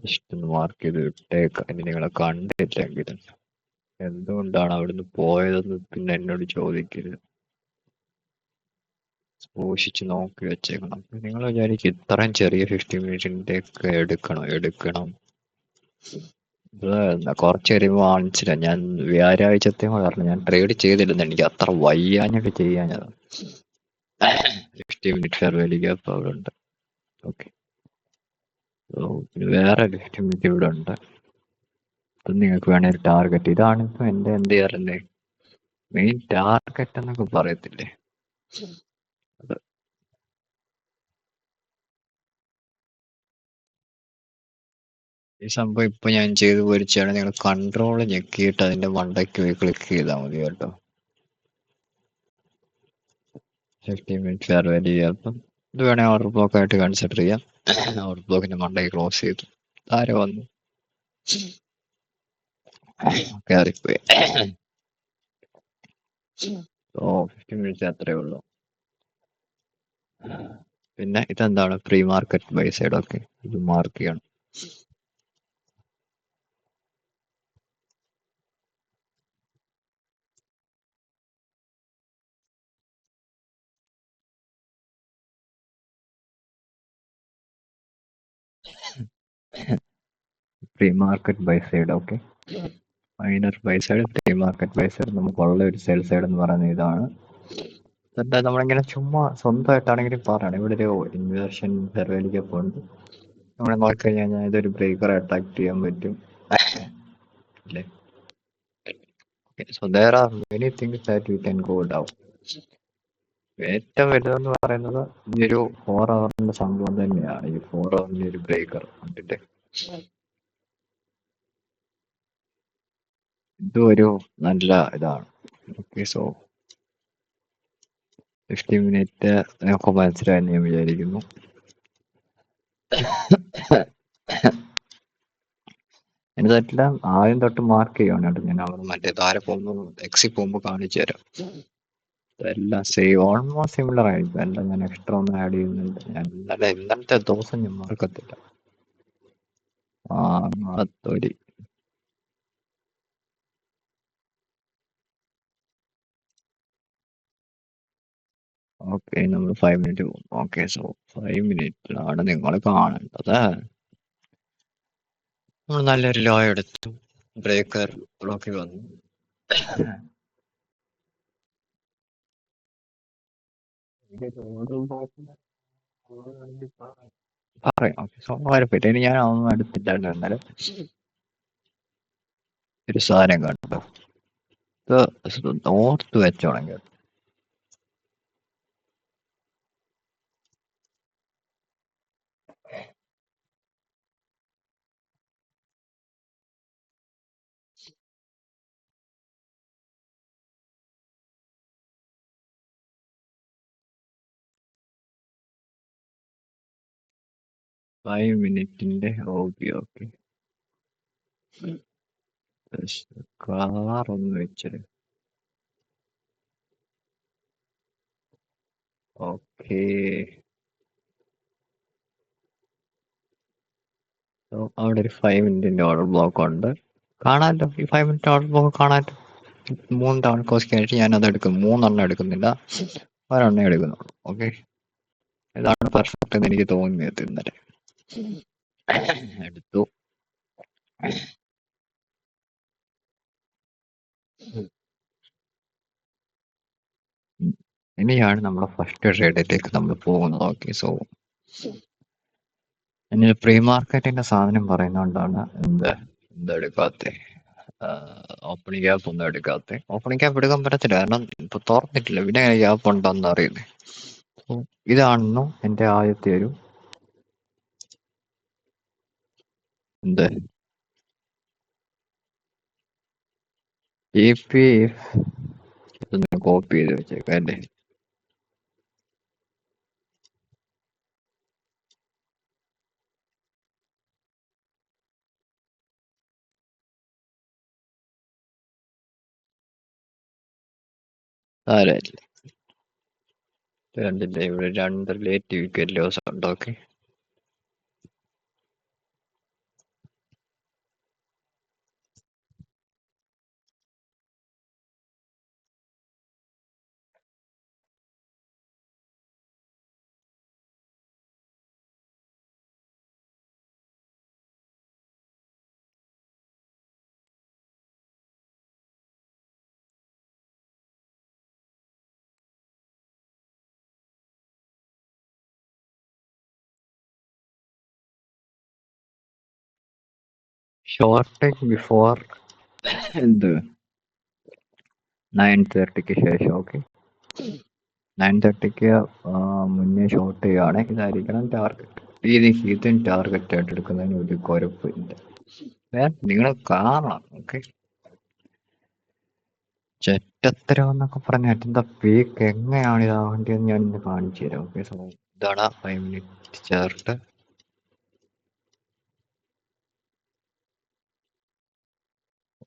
ജസ്റ്റ് ഒന്ന് മാർക്ക് ചെയ്ത് ഇട്ടേക്കാം. ഇനി നിങ്ങളെ കണ്ടില്ലെങ്കിൽ എന്തുകൊണ്ടാണ് അവിടുന്ന് പോയതെന്ന് പിന്നെ എന്നോട് ചോദിക്കരുത്. സൂക്ഷിച്ച് നോക്കി വെച്ചേക്കണം. നിങ്ങൾ വിചാരിക്കും ഇത്രയും ചെറിയ 15 മിനിറ്റിന്റെ ഒക്കെ എടുക്കണം. കുറച്ച് കഴിയുമ്പോൾ കാണിച്ചില്ല. ഞാൻ വ്യാഴാഴ്ചത്തെ പറഞ്ഞു ഞാൻ ട്രേഡ് ചെയ്തില്ലെന്ന്. എനിക്ക് അത്ര വയ്യാഞ്ഞിട്ട് ചെയ്യാഞ്ഞത്. 15 മിനിറ്റ് ഫെയർ വാല്യൂ ഗ്യാപ്പ് അവിടെ ഉണ്ട്. ഓക്കെ, വേറെ 15 മിനിറ്റ് ഇവിടെ ഉണ്ട്. ഇത് നിങ്ങൾക്ക് വേണേൽ ടാർഗറ്റ്. ഇതാണ് ഇപ്പൊ എന്റെ എന്ത് ചെയ്യാറുണ്ട് മെയിൻ ടാർഗറ്റ് എന്നൊക്കെ പറയത്തില്ലേ, അത് ഈ സംഭവം ഇപ്പൊ ഞാൻ ചെയ്ത് പൊരിച്ചാണ്. നിങ്ങൾ കൺട്രോൾ ഞെക്കിയിട്ട് അതിന്റെ മണ്ടയ്ക്ക് പോയി ക്ലിക്ക് ചെയ്താൽ മതി കേട്ടോ. 15 മിനിറ്റ് ഫെയർ വാല്യൂ ഗ്യാപ്പ് ഇത് വേണേൽ ഓർഡർ ബ്ലോക്ക് ആയിട്ട് കൺസിഡർ ചെയ്യാം. ഓർഡർ ബ്ലോക്കിന്റെ മണ്ടയ്ക്ക് ക്ലോസ് ചെയ്തു. ആരോ വന്നു കയറിപ്പോയി. 15 മിനിറ്റ്സ് അത്രേ ഉള്ളൂ. പിന്നെ ഇതെന്താണ് pre market buy side. Okay, ഇത് മാർക്ക് ചെയ്യണം. Pre market buy side. Okay, minor buy side, pre market buy side. നമുക്കുള്ള ഒരു സെൽ സൈഡ് എന്ന് പറയുന്നത് ഇതാണ്. എന്താ നമ്മളിങ്ങനെ ചുമ്മാ സ്വന്തമായിട്ടാണെങ്കിലും പറയണം. ഇവിടെ ഒരു ഇൻവേർഷൻ ഫെയർവാല്യൂക്ക് ഉണ്ട്. നമ്മൾ നോക്കിക്കഴിഞ്ഞാൽ ഇതൊരു ബ്രേക്കർ അട്രാക്ട് ചെയ്യാൻ പറ്റും അല്ലേ? So there are many things that you can go down. ഏറ്റവും വലുതെന്ന് പറയുന്നത് ഈ ഒരു 4 ഹവറിന്റെ സംഭവം തന്നെയാണ്. ഈ 4 ഹവറിന്റെ ഒരു ബ്രേക്കർ കണ്ടിട്ട് ഇതും ഒരു നല്ല ഇതാണ്. ഓക്കെ, സോ 50 മിനിറ്റ് നമുക്ക് മനസ്സിലായെന്ന് ഞാൻ വിചാരിക്കുന്നു. ഇതെല്ലാം ആദ്യം തൊട്ട് മാർക്ക് ചെയ്യുവാണ് കേട്ടോ. ഞാൻ അവിടെ മറ്റേ താരെ പോകുമ്പോൾ എക്സിൽ പോകുമ്പോൾ കാണിച്ചു തരാം. എല്ലാം സെയിം, ഓൾമോസ്റ്റ് സിമിലർ ആയിരിക്കും. എല്ലാം ഞാൻ എക്സ്ട്രാ ഒന്നും ആഡ് ചെയ്യുന്നുണ്ട്. ഞാൻ ഇന്നലത്തെ ദിവസം ഞാൻ മറക്കത്തില്ല. തൊരി ഓക്കെ, നമ്മൾ 5 മിനിറ്റ് പോകും. ഓക്കെ, സോ 5 മിനിറ്റിലാണ് നിങ്ങൾ കാണേണ്ടത്. നമ്മൾ നല്ലൊരു ലോ എടുത്തു, ബ്രേക്കർ ബ്ലോക്കിൽ വന്നു. പറയാം. ഓക്കെ, സോ കുഴപ്പമില്ല. ഇനി ഞാൻ ഒന്നും എടുത്തില്ലായിരുന്നു. എന്നാലും ഒരു സാധനം കണ്ടോ, ഇത് ഓർത്ത് വെച്ചോണെങ്കിൽ 5 മിനിറ്റിന്റെ ഹോബി. ഓക്കെ, കാറൊന്ന് വെച്ചത്. ഓക്കെ, അവിടെ ഒരു 5 മിനിറ്റിന്റെ ഓർഡർ ബ്ലോക്ക് ഉണ്ട്. കാണാമല്ലോ, ഈ 5 മിനിറ്റ് ഓർഡർ ബ്ലോക്ക് കാണാമല്ലോ. 3 തവണ കോസ്റ്റ് കഴിഞ്ഞിട്ട് ഞാൻ അത് എടുക്കും. 3 എണ്ണം എടുക്കുന്നില്ല, ഒരെണ്ണേ എടുക്കുന്നുള്ളൂ. ഓക്കെ, ഇതാണ് പെർഫെക്റ്റ് എന്ന് എനിക്ക് തോന്നിയത് ഇന്നലെ. എടുത്തു. ഇനിയാണ് നമ്മുടെ ഫസ്റ്റ് ട്രേഡിലേക്ക് നമ്മൾ പോകുന്നത്. ഓക്കെ, സോ ഇനി പ്രീ മാർക്കറ്റിന്റെ സാധനം പറയുന്നതുകൊണ്ടാണ് എന്തെടുക്കാത്ത, ഓപ്പണിംഗ് ഗ്യാപ്പ് ഒന്നും എടുക്കാത്ത. ഓപ്പണിംഗ് ഗ്യാപ്പ് എടുക്കാൻ പറ്റത്തില്ല, കാരണം ഇപ്പൊ തുറന്നിട്ടില്ല. പിന്നെ ഗ്യാപ്പ് ഉണ്ടോന്ന് അറിയുന്നത്. ഇതാണെന്നു എന്റെ ആദ്യത്തെ ഒരു എന്ത് ഇതൊന്ന് കോപ്പി ചെയ്ത് വെച്ചേക്കാം അല്ലേ. സാരമില്ല, കണ്ടില്ലേ ഇവിടെ 2 റിലേറ്റീവ് വിക്കറ്റ് ലോസ് ഉണ്ട്. ഓക്കെ, ഷോർട്ട് ബിഫോർ എന്ത് 9:30 ശേഷം. ഓക്കെ, 9:30 മുന്നേ ഷോർട്ട് ചെയ്യുകയാണെങ്കിൽ ഇതായിരിക്കണം ടാർഗറ്റ്. ഇതും ടാർഗറ്റ് ആയിട്ട് എടുക്കുന്നതിന് ഒരു കുഴപ്പമില്ല. നിങ്ങൾ കാണണം. ഓക്കെ, ചെറ്റത്തരം എന്നൊക്കെ പറഞ്ഞാൽ എന്താ പീക്ക് എങ്ങനെയാണ് ഇതാവേണ്ടതെന്ന് ഞാൻ ഇന്ന് കാണിച്ചു തരാം. ഓക്കെ, സോ ഇതാണ് 5 മിനിറ്റ് ചാർട്ട്.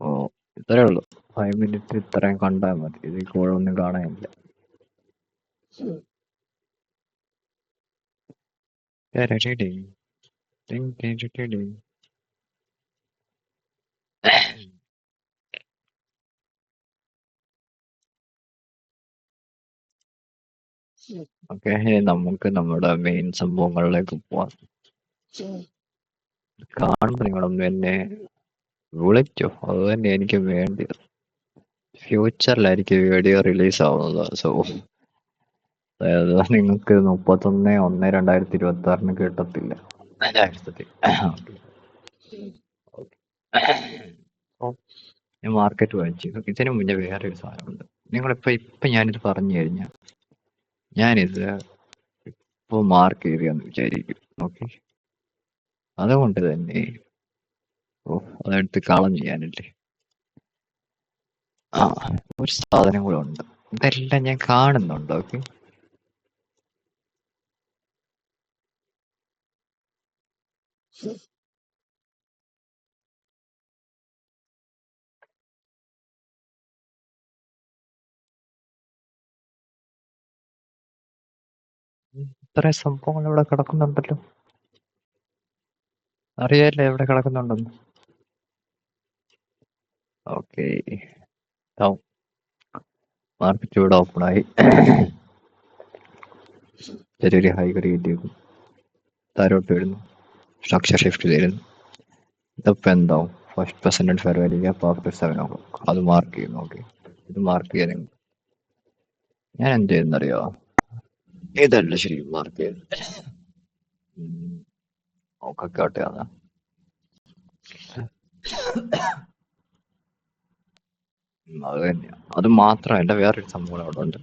ഓ, ഇത്രേ ഉള്ളൂ. 5 മിനിറ്റ് ഇത്രയും കണ്ടാൽ മതി. ഇതിൽ കൂടെ ഒന്നും കാണാനില്ല. Ding, ding, ding, ding, ding. Okay, നമുക്ക് നമ്മുടെ മെയിൻ സംഭവങ്ങളിലേക്ക് പോവാം. കാണുമ്പോൾ നിങ്ങളൊന്ന് എന്നെ വിളിച്ചോ, അത് തന്നെ എനിക്ക് വേണ്ടിയത്. ഫ്യൂച്ചറിലായിരിക്കും വീഡിയോ റിലീസ് ആവുന്നത്. സോ അതായത് നിങ്ങൾക്ക് 31/1/2026 കിട്ടത്തില്ല. ഓ, ഞാൻ മാർക്കറ്റ് വായിച്ചു. ഇതിനു മുന്നേ വേറെ ഒരു സാധനമുണ്ട്. ഇപ്പൊ ഞാനിത് പറഞ്ഞു കഴിഞ്ഞാൽ ഞാനിത് ഇപ്പൊ മാർക്ക് ചെയ്തെന്ന് വിചാരിക്കും. ഓക്കെ, അതുകൊണ്ട് തന്നെ അതെടുത്ത് കളഞ്ഞു ഞാനല്ലേ. ആ, ഒരു സാധനം കൂടെ ഉണ്ട്. ഇതെല്ലാം ഞാൻ കാണുന്നുണ്ട്. ഓക്കെ, ഇത്രയും സംഭവങ്ങൾ ഇവിടെ കിടക്കുന്നുണ്ടല്ലോ. അറിയാല്ലേ എവിടെ കിടക്കുന്നുണ്ടെന്ന്. ഓക്കെ, മാർക്കറ്റ് ഇവിടെ ഓപ്പണായി. ചെറിയൊരു ഹൈ കിട്ടിയേക്കും, താരോട്ട് വരുന്നു, സ്ട്രക്ചർ ഷിഫ്റ്റ് ചെയ്യുന്നു. ഇതിപ്പോൾ എന്താവും? First percentage fair value gap after 7 o'clock. അത് മാർക്ക് ചെയ്യുന്നു. ഓക്കെ, ഇത് മാർക്ക് ചെയ്യാൻ ഞാൻ എന്ത് ചെയ്യുന്നറിയോ? ഇതല്ല ശരിക്കും മാർക്ക് ചെയ്ത് നോക്കട്ടെ. അതാ അത് തന്നെയാണ്. അത് മാത്രമല്ല വേറൊരു സംഭവം അവിടെ ഉണ്ട്.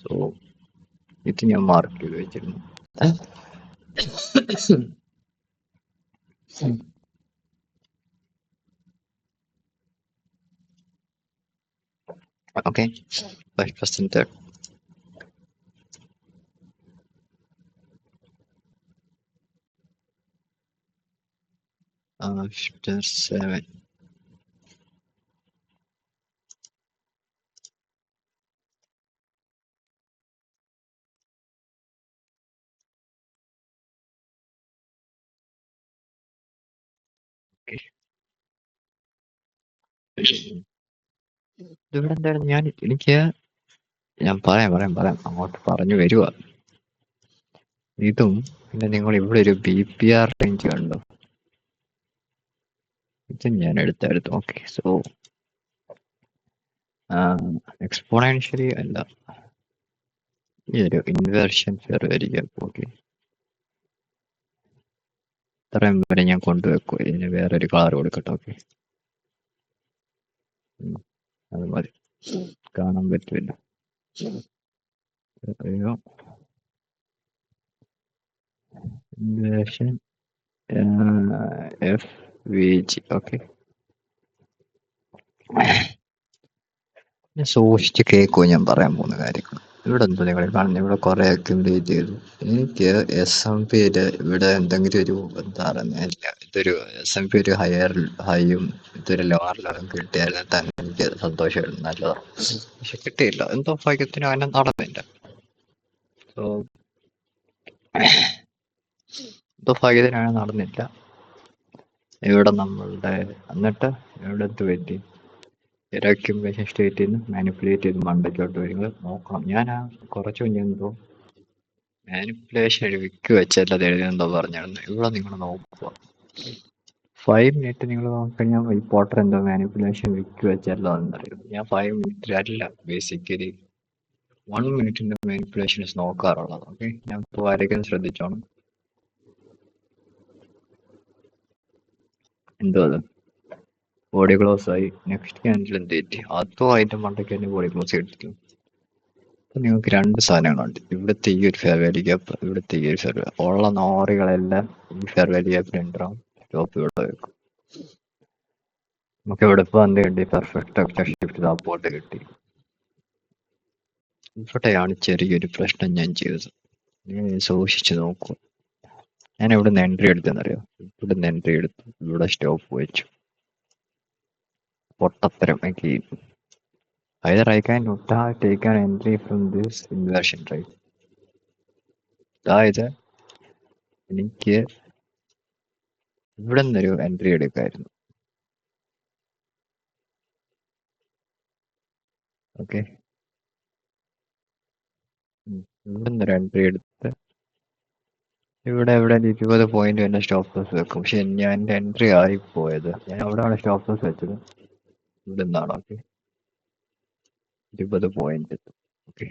സോ ഇത് ഞാൻ മാർക്ക് ചെയ്ത് വെച്ചിരുന്നു. Okay, first percent third. After 7. ഇതിവിടെ എന്തായാലും ഞാൻ പറയാം അങ്ങോട്ട് പറഞ്ഞു വരുക. ഇതും പിന്നെ നിങ്ങൾ ഇവിടെ ഒരു BPR റേഞ്ച് കണ്ടോ? ഇത് ഞാൻ എടുത്തായിരുന്നു. ഓക്കെ, സോ എക്സ്പോണൻഷ്യലി അല്ല, ഈ ഒരു ഇൻവേർഷൻ ഫെയർ ആയിരിക്കും. ഓക്കെ, ഇത്രയും വരെ ഞാൻ കൊണ്ടുവെക്കും. ഇതിന് വേറൊരു കളർ കൊടുക്കട്ടെ. ഓക്കെ, അത് മതി, കാണാൻ പറ്റില്ല. Inversion FVG. ഓക്കെ, സൂക്ഷിച്ച് കേൾക്കുമോ ഞാൻ പറയാൻ പോകുന്ന കാര്യങ്ങൾ? ഇവിടെ എന്തോ നിങ്ങൾ കാണുന്നത്, ഇവിടെ കുറെ അക്യുമുലേറ്റ് ചെയ്തു. എനിക്ക് SMP ഇവിടെ എന്തെങ്കിലും ഒരു എന്താ പറയുക, ഇതൊരു SMP ഒരു ഹൈയും ഇതൊരു ലോവർ ലെവലും കിട്ടിയായിരുന്നു തന്നെ എനിക്ക് സന്തോഷമായിരുന്നു, നല്ലതാണ്. പക്ഷെ കിട്ടിയില്ല, എന്തോ ഭാഗ്യത്തിന് അതിനെ നടന്നില്ല. സോ എന്തോ ഭാഗ്യത്തിനാണ് നടന്നില്ല. ഇവിടെ നമ്മളുടെ എന്നിട്ട് ഇവിടെ എന്ത് പറ്റി? ഒരു അക്യുമുലേഷൻ സ്റ്റേറ്റിൽ നിന്ന് മാനിപ്പുലേറ്റ് ചെയ്ത് മണ്ടയ്ക്കോട്ട് വരുന്നത് നോക്കണം. ഞാൻ കുറച്ച് മുന്നേ എന്തോ മാനിപ്പുലേഷൻ ഒരു വിക്ക് വെച്ചല്ല എഴുതിയെന്തോ പറഞ്ഞായിരുന്നു. ഇവിടെ നിങ്ങൾ നോക്കുക, 5 മിനിറ്റ് നിങ്ങൾ നോക്കിക്കഴിഞ്ഞാൽ ഈ പോട്ടർ എന്തോ മാനിപ്പുലേഷൻ വിക്ക് വെച്ചല്ലോ എന്നറിയും. ഞാൻ 5 മിനിറ്റിലല്ല, ബേസിക്കലി 1 മിനിറ്റിന്റെ മാനിപ്പുലേഷൻസ് നോക്കാറുള്ളത്. ഓക്കെ, ഞാൻ ഇപ്പോൾ ആരെങ്കിലും ശ്രദ്ധിച്ചോണം. എന്തോ അത് ബോഡി ക്ലോസ് ആയി. നെക്സ്റ്റ് ക്യാൻഡിൽ എന്ത് പറ്റി? അതോ അതിന്റെ മണ്ടയ്ക്ക് തന്നെ ബോഡി ക്ലോസ് എടുത്തു. അപ്പൊ നിങ്ങൾക്ക് രണ്ട് സാധനങ്ങളുണ്ട്. ഇവിടുത്തെ ഈ ഒരു ഫെയർ വാല്യൂ ഗ്യാപ്പ്, ഇവിടുത്തെ ഈ ഒരു ഫെയർ വാല്യൂ ഉള്ള നോറികളെല്ലാം ഈ ഫെയർ വാല്യൂ ഗ്യാപ്പിൽ ഉണ്ടാവും. സ്റ്റോപ്പ് ഇവിടെ വെക്കും. നമുക്ക് ഇവിടെ ഇപ്പോൾ എന്ത് കിട്ടി? പെർഫെക്റ്റ് സ്ട്രക്ചർ ഷിഫ്റ്റ് അപ്പോട്ട് കിട്ടി. ഇവിടെയാണ് ചെറിയൊരു പ്രശ്നം ഞാൻ ചെയ്തത്. നിങ്ങൾ സൂക്ഷിച്ച് നോക്കൂ. ഞാൻ ഇവിടെ നിന്ന് എൻട്രി എടുത്തെന്നറിയോ? ഇവിടെ നിന്ന് എൻട്രി എടുത്തു, ഇവിടെ സ്റ്റോപ്പ് വെച്ചു. പൊട്ടത്തരം. എനിക്ക് either I can not have taken entry from this inversion, right? അതായത് എനിക്ക് ഇവിടെ നിന്നൊരു എൻട്രി എടുക്കായിരുന്നു. ഓക്കെ, ഇവിടെ നിന്നൊരു എൻട്രി എടുത്ത് ഇവിടെ 20 പോയിന്റ് തന്നെ സ്റ്റോപ്പ് ലോസ് വെക്കും. പക്ഷെ ഞാൻ എൻ്റെ എൻട്രി ആയിപ്പോയത്, ഞാൻ അവിടെയാണ് സ്റ്റോപ്പ് ലോസ് വെച്ചത്. ഇവിടെ നിന്നാണ്. Okay, 20 point. ഓക്കെ,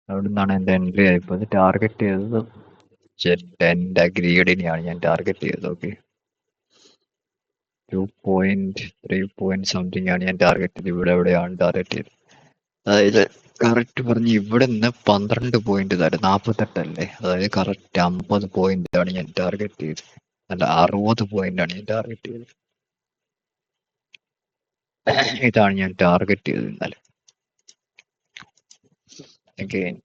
അവിടെ നിന്നാണ് എൻ്റെ എൻട്രി ആയിപ്പോയത്. ടാർഗറ്റ് ചെയ്തത് എൻ്റെ ഗ്രീഡിനെയാണ് ഞാൻ ടാർഗറ്റ് ചെയ്തത്. ഓക്കെ, 2.3 സംതിങ് ആണ് ഞാൻ ടാർഗറ്റ് ചെയ്തത്. ഇവിടെ എവിടെയാണ് ടാർഗറ്റ് ചെയ്തത്. അതായത് കറക്റ്റ് പറഞ്ഞ് ഇവിടെ നിന്ന് 12 പോയിന്റ് തരാം. 48 അല്ലേ, അതായത് കറക്റ്റ് 50 പോയിന്റ് ആണ് ഞാൻ ടാർഗറ്റ് ചെയ്തത്. അല്ല, 60 പോയിന്റ് ആണ് ഞാൻ ടാർഗറ്റ് ചെയ്തത്. ഇതാണ് ഞാൻ ടാർഗറ്റ് ചെയ്തത് ഇന്നലെ. അഗൈൻ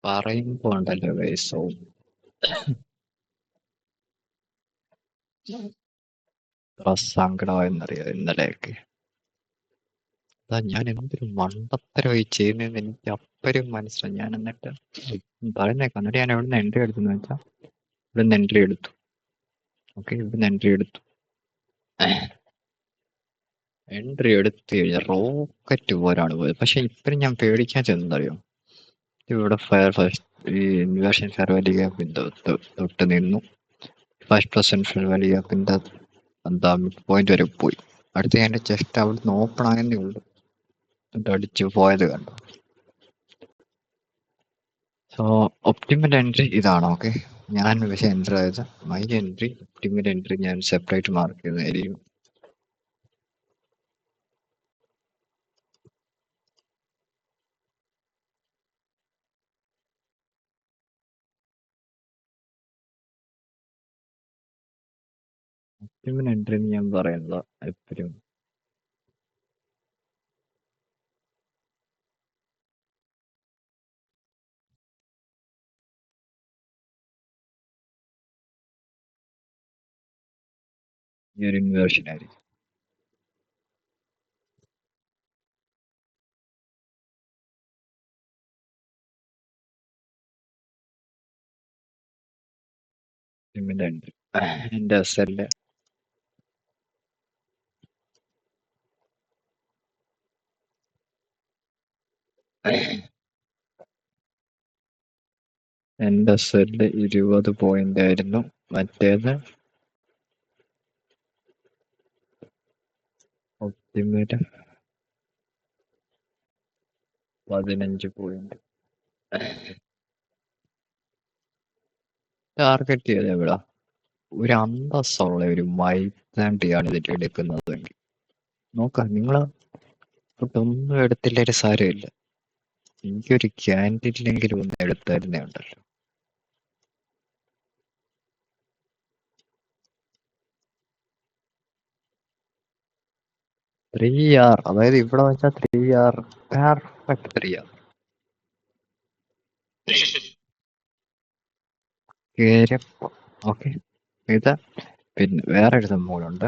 പറയുമ്പോ ഉണ്ടല്ലോ വയസ്സോ സങ്കടമായെന്നറിയാം ഇന്നലെയൊക്കെ. അതാ ഞാൻ എന്തൊരു മണ്ടത്തരമായി ചെയ്യുന്നതെന്ന് എനിക്ക് അപ്പരും മനസ്സിലായി. ഞാൻ എന്നിട്ട് പറയുന്നേക്കാം. എന്നിട്ട് ഞാൻ എവിടെ നിന്ന് എൻട്രി എടുത്തെന്ന് വെച്ചാൽ ഇവിടെ നിന്ന് എൻട്രി എടുത്തു. ഓക്കെ, ഇവിടെ നിന്ന് എൻട്രി എടുത്തു. എൻട്രി എടുത്ത് കഴിഞ്ഞാൽ റോക്കറ്റ് പോലാണ് പോയത്. പക്ഷെ ഇപ്പഴും ഞാൻ പേടിക്കാൻ ചെന്നറിയോ, ഇവിടെ ഫയർ ഫസ്റ്റ് ഈ ഇൻവേഷൻ ഫെയർ വാല്യൂ ഗ്യാപ്പിന്റെ തൊട്ട് നിന്നു. 5% ഫെയർ വാല്യൂ ഗ്യാപ്പിന്റെ എന്താ പോയിന്റ് വരെ പോയി. അടുത്ത് ഞാൻ ജസ്റ്റ് അവിടുന്ന് ഓപ്പൺ ആയെന്നേ ഉള്ളൂ, എന്നിട്ട് അടിച്ച് പോയത് കണ്ടു. സോ ഒപ്റ്റിമൽ എൻട്രി ഇതാണ്. ഓക്കെ, ഞാൻ പക്ഷെ എൻട്രി ആയത് മൈ എൻട്രി, ഒപ്റ്റിമൽ എൻട്രി ഞാൻ സെപ്പറേറ്റ് മാർക്ക് ചെയ്യുന്നതായിരിക്കും. ഒപ്റ്റിമൽ എൻട്രി എന്ന് ഞാൻ പറയുന്നത് എപ്പോഴും ഈ ഒരു ഇൻവേർഷൻ ആയിരിക്കും. ഒപ്റ്റിമൽ എൻട്രി എൻ്റെ എസ്എല്ല് എൻ്റെ എസ്എല്ല് 20 പോയിന്റ് ആയിരുന്നു. മറ്റേത് ഒപ്റ്റിമൽ 15 പോയിന്റ്. ടാർഗറ്റ് ചെയ്ത് എവിടാ ഒരു അന്തസ്സുള്ള ഒരു മൈതാണ്ടിയാണ് ഇതിൽ എടുക്കുന്നതെങ്കിൽ നോക്കാം. നിങ്ങൾ ഒന്നും എടുത്തില്ലൊരു സാരമില്ല, എനിക്കൊരു ക്യാൻഡിലെങ്കിലും ഒന്ന് എടുത്തായിരുന്നേ ഉണ്ടല്ലോ. 3R, അതായത് ഇവിടെ വെച്ചാൽ 3R പെർഫെക്റ്റ് 3R കേരപ്പം. ഓക്കെ, ഇത് പിന്നെ വേറെ ഒരു സംഭവമുണ്ട്.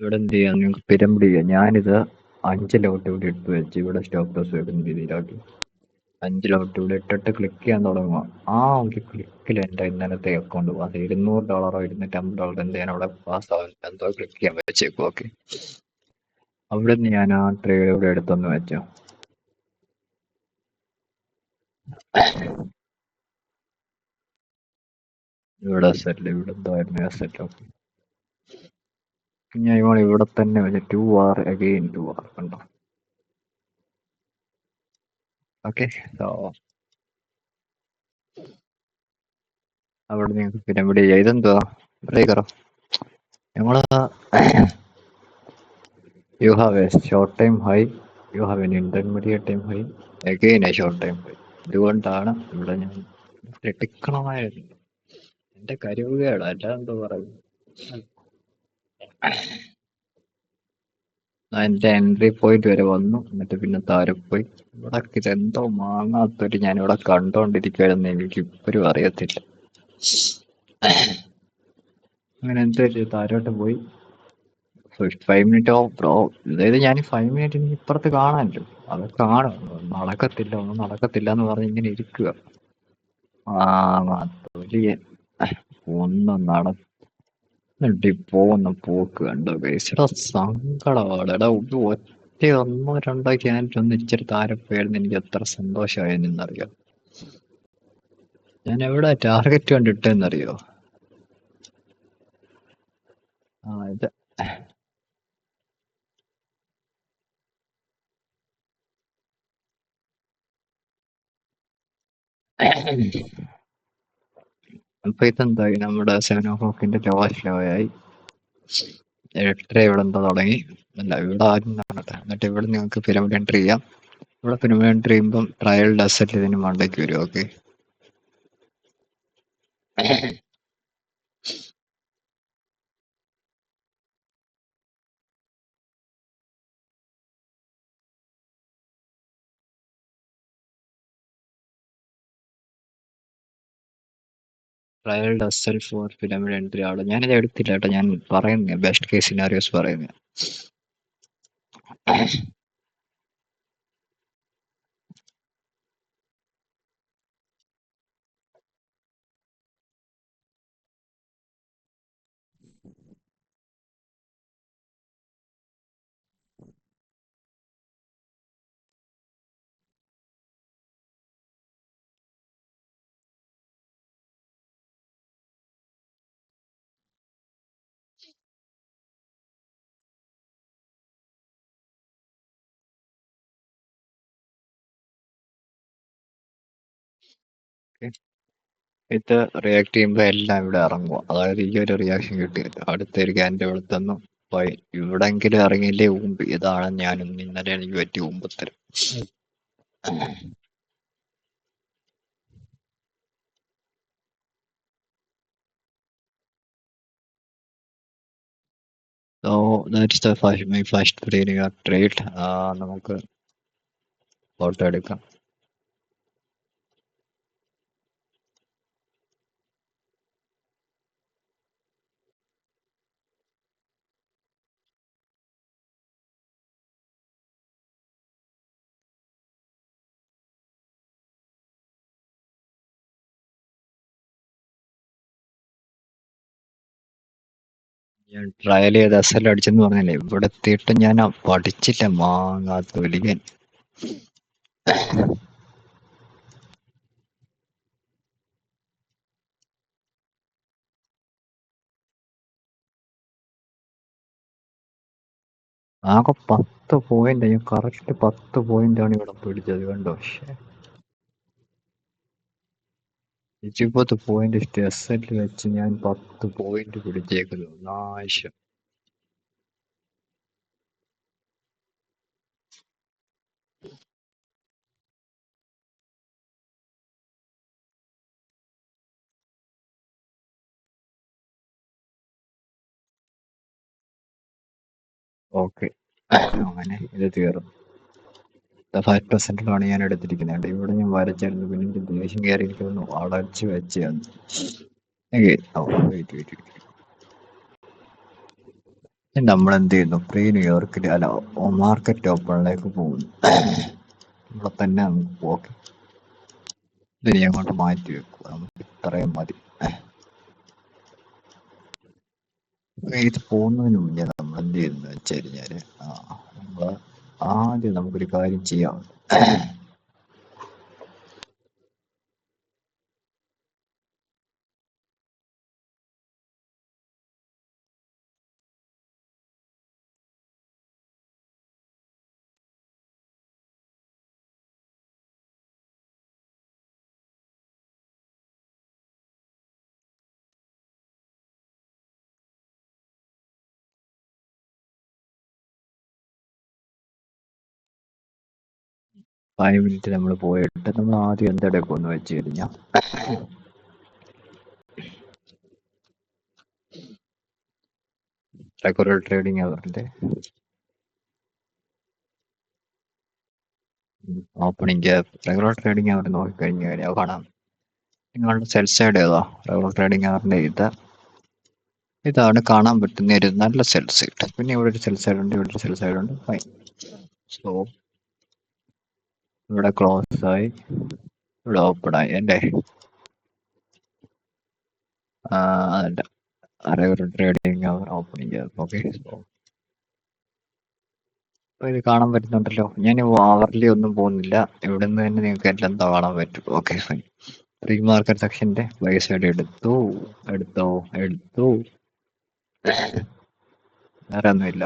ഇവിടെ എന്ത് ചെയ്യാം, നിങ്ങൾക്ക് പിരമിഡ് ചെയ്യാം. ഞാനിത് 5 ലോട്ട് ഇവിടെ ഇട്ട് വെച്ച് ഇവിടെ സ്റ്റോപ്പ് ലോസ് വെക്കുന്ന രീതിയിലാക്കി. 5 ലോട്ട് ഇവിടെ ഇട്ടിട്ട് ക്ലിക്ക് ചെയ്യാൻ തുടങ്ങുക. ആ ഒരു ക്ലിക്കിൽ എൻ്റെ ഇന്നലത്തെ അക്കൗണ്ട് പാസ് $200 $250 എന്ത് ഞാൻ അവിടെ പാസ്സാവും എന്തോ ക്ലിക്ക് ചെയ്യാൻ വെച്ചേക്കും. ഓക്കെ, അവിടെ നിന്ന് ഞാൻ ആ ട്രേഡ് ഇവിടെ എടുത്തൊന്ന് വെച്ചോ. ഇവിടെ സെറ്റ്, ഇവിടെ എന്തായിരുന്നു സെറ്റ്. ഓക്കെ, ഞാൻ ഇവിടെ തന്നെ വെച്ച് 2R അഗെയിൻ 2R കണ്ടോ. ഓക്കെ, സോ അവിടെ നിങ്ങൾക്ക് പിരമിഡ് ചെയ്യാം. ഇതെന്തുവാ ബ്രേക്കറോ? നമ്മള് you have a short time high, you have an intermediate time high, again a short time high. ഇതുകൊണ്ടാണ് ഇവിടെ ഞാൻ എടുക്കണമായിരുന്നു. എന്റെ കരുവുകയാണ്, അല്ലാതെ എന്തോ പറയും. എന്റെ എൻട്രി പോയിന്റ് വരെ വന്നു, എന്നിട്ട് പിന്നെ താഴെ പോയി. ഇവിടെ ഇതെന്തോ മാങ്ങാത്തൊരു ഞാനിവിടെ കണ്ടോണ്ടിരിക്കുവായിരുന്നു, എനിക്ക് ഇപ്പോഴും അറിയത്തില്ല. അങ്ങനെ എന്തോ താരോട്ട് പോയി. 5 മിനിറ്റ് ഓഫ് ബ്രോ. അതായത് ഞാൻ 5 മിനിറ്റ് എനിക്ക് ഇപ്പുറത്ത് കാണാമല്ലോ, അത് കാണും. നടക്കത്തില്ല, ഒന്നും നടക്കത്തില്ല എന്ന് പറഞ്ഞ് ഇങ്ങനെ ഇരിക്കുക. തൊലിയൻ ഒന്നും നടന്നിട്ട് പോകുന്ന പോക്ക് കണ്ടോ ഗൈസ്? സങ്കടമാണ്. ഒരു ഒറ്റ ഒന്നോ രണ്ടോ ക്യാൻറ്റ് ഒന്ന് ഇച്ചിരി താരെ പോയായിരുന്നു എനിക്ക് എത്ര സന്തോഷമായെന്നറിയോ. ഞാൻ എവിടെ ടാർഗറ്റ് കണ്ടിട്ടെന്നറിയോ? ഇത് അപ്പൊ ഇതെന്തായി, നമ്മുടെ 7 o'clock ലോ ആയി. 8:30 ഇവിടെ എന്തോ തുടങ്ങി. അല്ല, ഇവിടെ ആദ്യം നടട്ടെ, എന്നിട്ട് ഇവിടെ നിങ്ങൾക്ക് പിരമിഡ് എൻട്രി ചെയ്യാം. ഇവിടെ പിരമിഡ് എൻട്രി ചെയ്യുമ്പം ട്രയൽ ഡെസേർട്ട് ഇതിന് മണ്ടയ്ക്ക് വരും. Okay, trial desert for pyramid entry ആണ്. ഞാനിത് എടുത്തില്ല കേട്ടോ, ഞാൻ പറയുന്നത് ബെസ്റ്റ് കേസ് സിനാരിയോസ് പറയുന്നത്. ഇത് റിയാക്ട് ചെയ്യുമ്പോൾ എല്ലാം ഇവിടെ ഇറങ്ങുക. അതായത് ഈ ഒരു റിയാക്ഷൻ കിട്ടിയില്ല, അടുത്തൊരു ക്യാൻ്റെ ഇവിടെ തന്നു പോയി. ഇവിടെങ്കിലും ഇറങ്ങിയില്ലേ ഊമ്പ്. ഇതാണ് ഞാനും ഇന്നലെ എനിക്ക് പറ്റിയ ഊമ്പത്തരം. So that's the my first brainiac trait. നമുക്ക് ഫോട്ടോ എടുക്കാം. ഞാൻ ട്രയൽ ചെയ്ത് SL അടിച്ചെന്ന് പറഞ്ഞില്ലേ, ഇവിടെ എത്തിയിട്ട് ഞാൻ പഠിച്ചില്ല മാങ്ങാ തൊലിയൻ. ആകെ 10 പോയിന്റ്, ഞാൻ കറക്റ്റ് 10 പോയിന്റാണ് ഇവിടെ പിടിച്ചത് കണ്ടോ. പക്ഷേ 20 പോയിന്റ് SL വെച്ച് ഞാൻ 10 പോയിന്റ് പിടിച്ചേക്കുന്നു. നാശം. ഓക്കെ, അങ്ങനെ ഇത് തീർന്നു. 5%ലാണ് ഞാൻ എടുത്തിരിക്കുന്നത്. ഇവിടെ ഞാൻ വരച്ചായിരുന്നു, പിന്നെ എനിക്ക് ദേഷ്യം കയറി എനിക്കൊന്ന് അടച്ചു വെച്ചാണ്. നമ്മൾ എന്ത് ചെയ്യുന്നു, പ്രീ ന്യൂയോർക്കിൽ അല്ല മാർക്കറ്റ് ഓപ്പണിലേക്ക് പോകുന്നു. ഇവിടെ തന്നെ നമുക്ക് പോക്കെ. ഇതിനി അങ്ങോട്ട് മാറ്റി വെക്കുക, നമുക്ക് ഇത്രയും മതി. ഇത് പോകുന്നതിന് മുന്നേ നമ്മൾ എന്ത് ചെയ്യുന്നത് വെച്ച് കഴിഞ്ഞാല്, നമ്മൾ ആദ്യം നമുക്കൊരു കാര്യം ചെയ്യാം. ഫൈവ് മിനിറ്റ് നമ്മൾ പോയിട്ട് നമ്മൾ ആദ്യം എന്തെടുക്കുമെന്ന് വെച്ച് കഴിഞ്ഞാൽ, റെഗുലർ ട്രേഡിംഗ് അവറിന്റെ opening gap regular trading hour നോക്കിക്കഴിഞ്ഞു കഴിഞ്ഞാൽ കാണാം. നിങ്ങളുടെ സെൽ സൈഡ് ഏതാ? റെഗുലർ ട്രേഡിംഗ് അവറിന്റെ ഇതാണ് കാണാൻ പറ്റുന്ന ഒരു നല്ല സെൽ സൈഡ്. പിന്നെ ഇവിടെ ഒരു സെൽ സൈഡ് ഉണ്ട്, ഇവിടെ ഒരു സെൽ സൈഡ് ഉണ്ട്. ഫൈൻ. സോ ഇവിടെ ക്ലോസ് ആയി, ഇവിടെ ഓപ്പൺ ആയി. എൻ്റെ അതല്ല, റെഗുലർ ട്രേഡിംഗ് അവർ ഓപ്പണിംഗ് ഗ്യാപ്പ്. ഓക്കെ, സോ ഇത് കാണാൻ പറ്റുന്നുണ്ടല്ലോ. ഞാൻ അവറിലി ഒന്നും പോകുന്നില്ല, ഇവിടെ നിന്ന് തന്നെ നിങ്ങൾക്ക് എല്ലാം കാണാൻ പറ്റും. Okay, fine. പ്രീ മാർക്കറ്റ് സെക്ഷന്റെ ബൈ സൈഡ് എടുത്തു. വേറെ ഒന്നുമില്ല.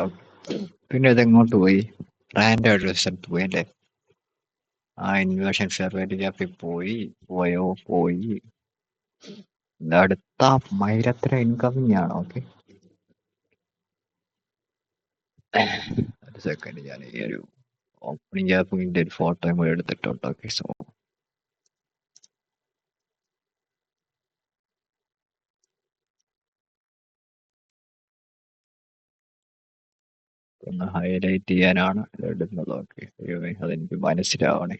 പിന്നെ ഇതെങ്ങോട്ട് പോയി? റാൻഡ് ആയിട്ടുള്ള സ്ഥലത്ത് പോയി അല്ലേ? ആ ഇൻവേഷൻ ഫെയർ വാല്യൂ ഗ്യാപ്പിൽ പോയി. അടുത്ത മൈരത്ര ഇൻകമിങ് ആണ്. ഓക്കെ, ഒരു സെക്കൻഡ്, ഞാൻ ഈ ഒരു ഓപ്പണിംഗ് ഗ്യാപ്പിന്റെ ഒരു ഫോട്ടോയും കൂടെ എടുത്തിട്ടുണ്ട്. ഓക്കെ, സോ ഒന്ന് ഹൈലൈറ്റ് ചെയ്യാനാണ് ഇത് ഇടുന്നത്. ഓക്കെ, അതെനിക്ക് മനസ്സിലാവണേ.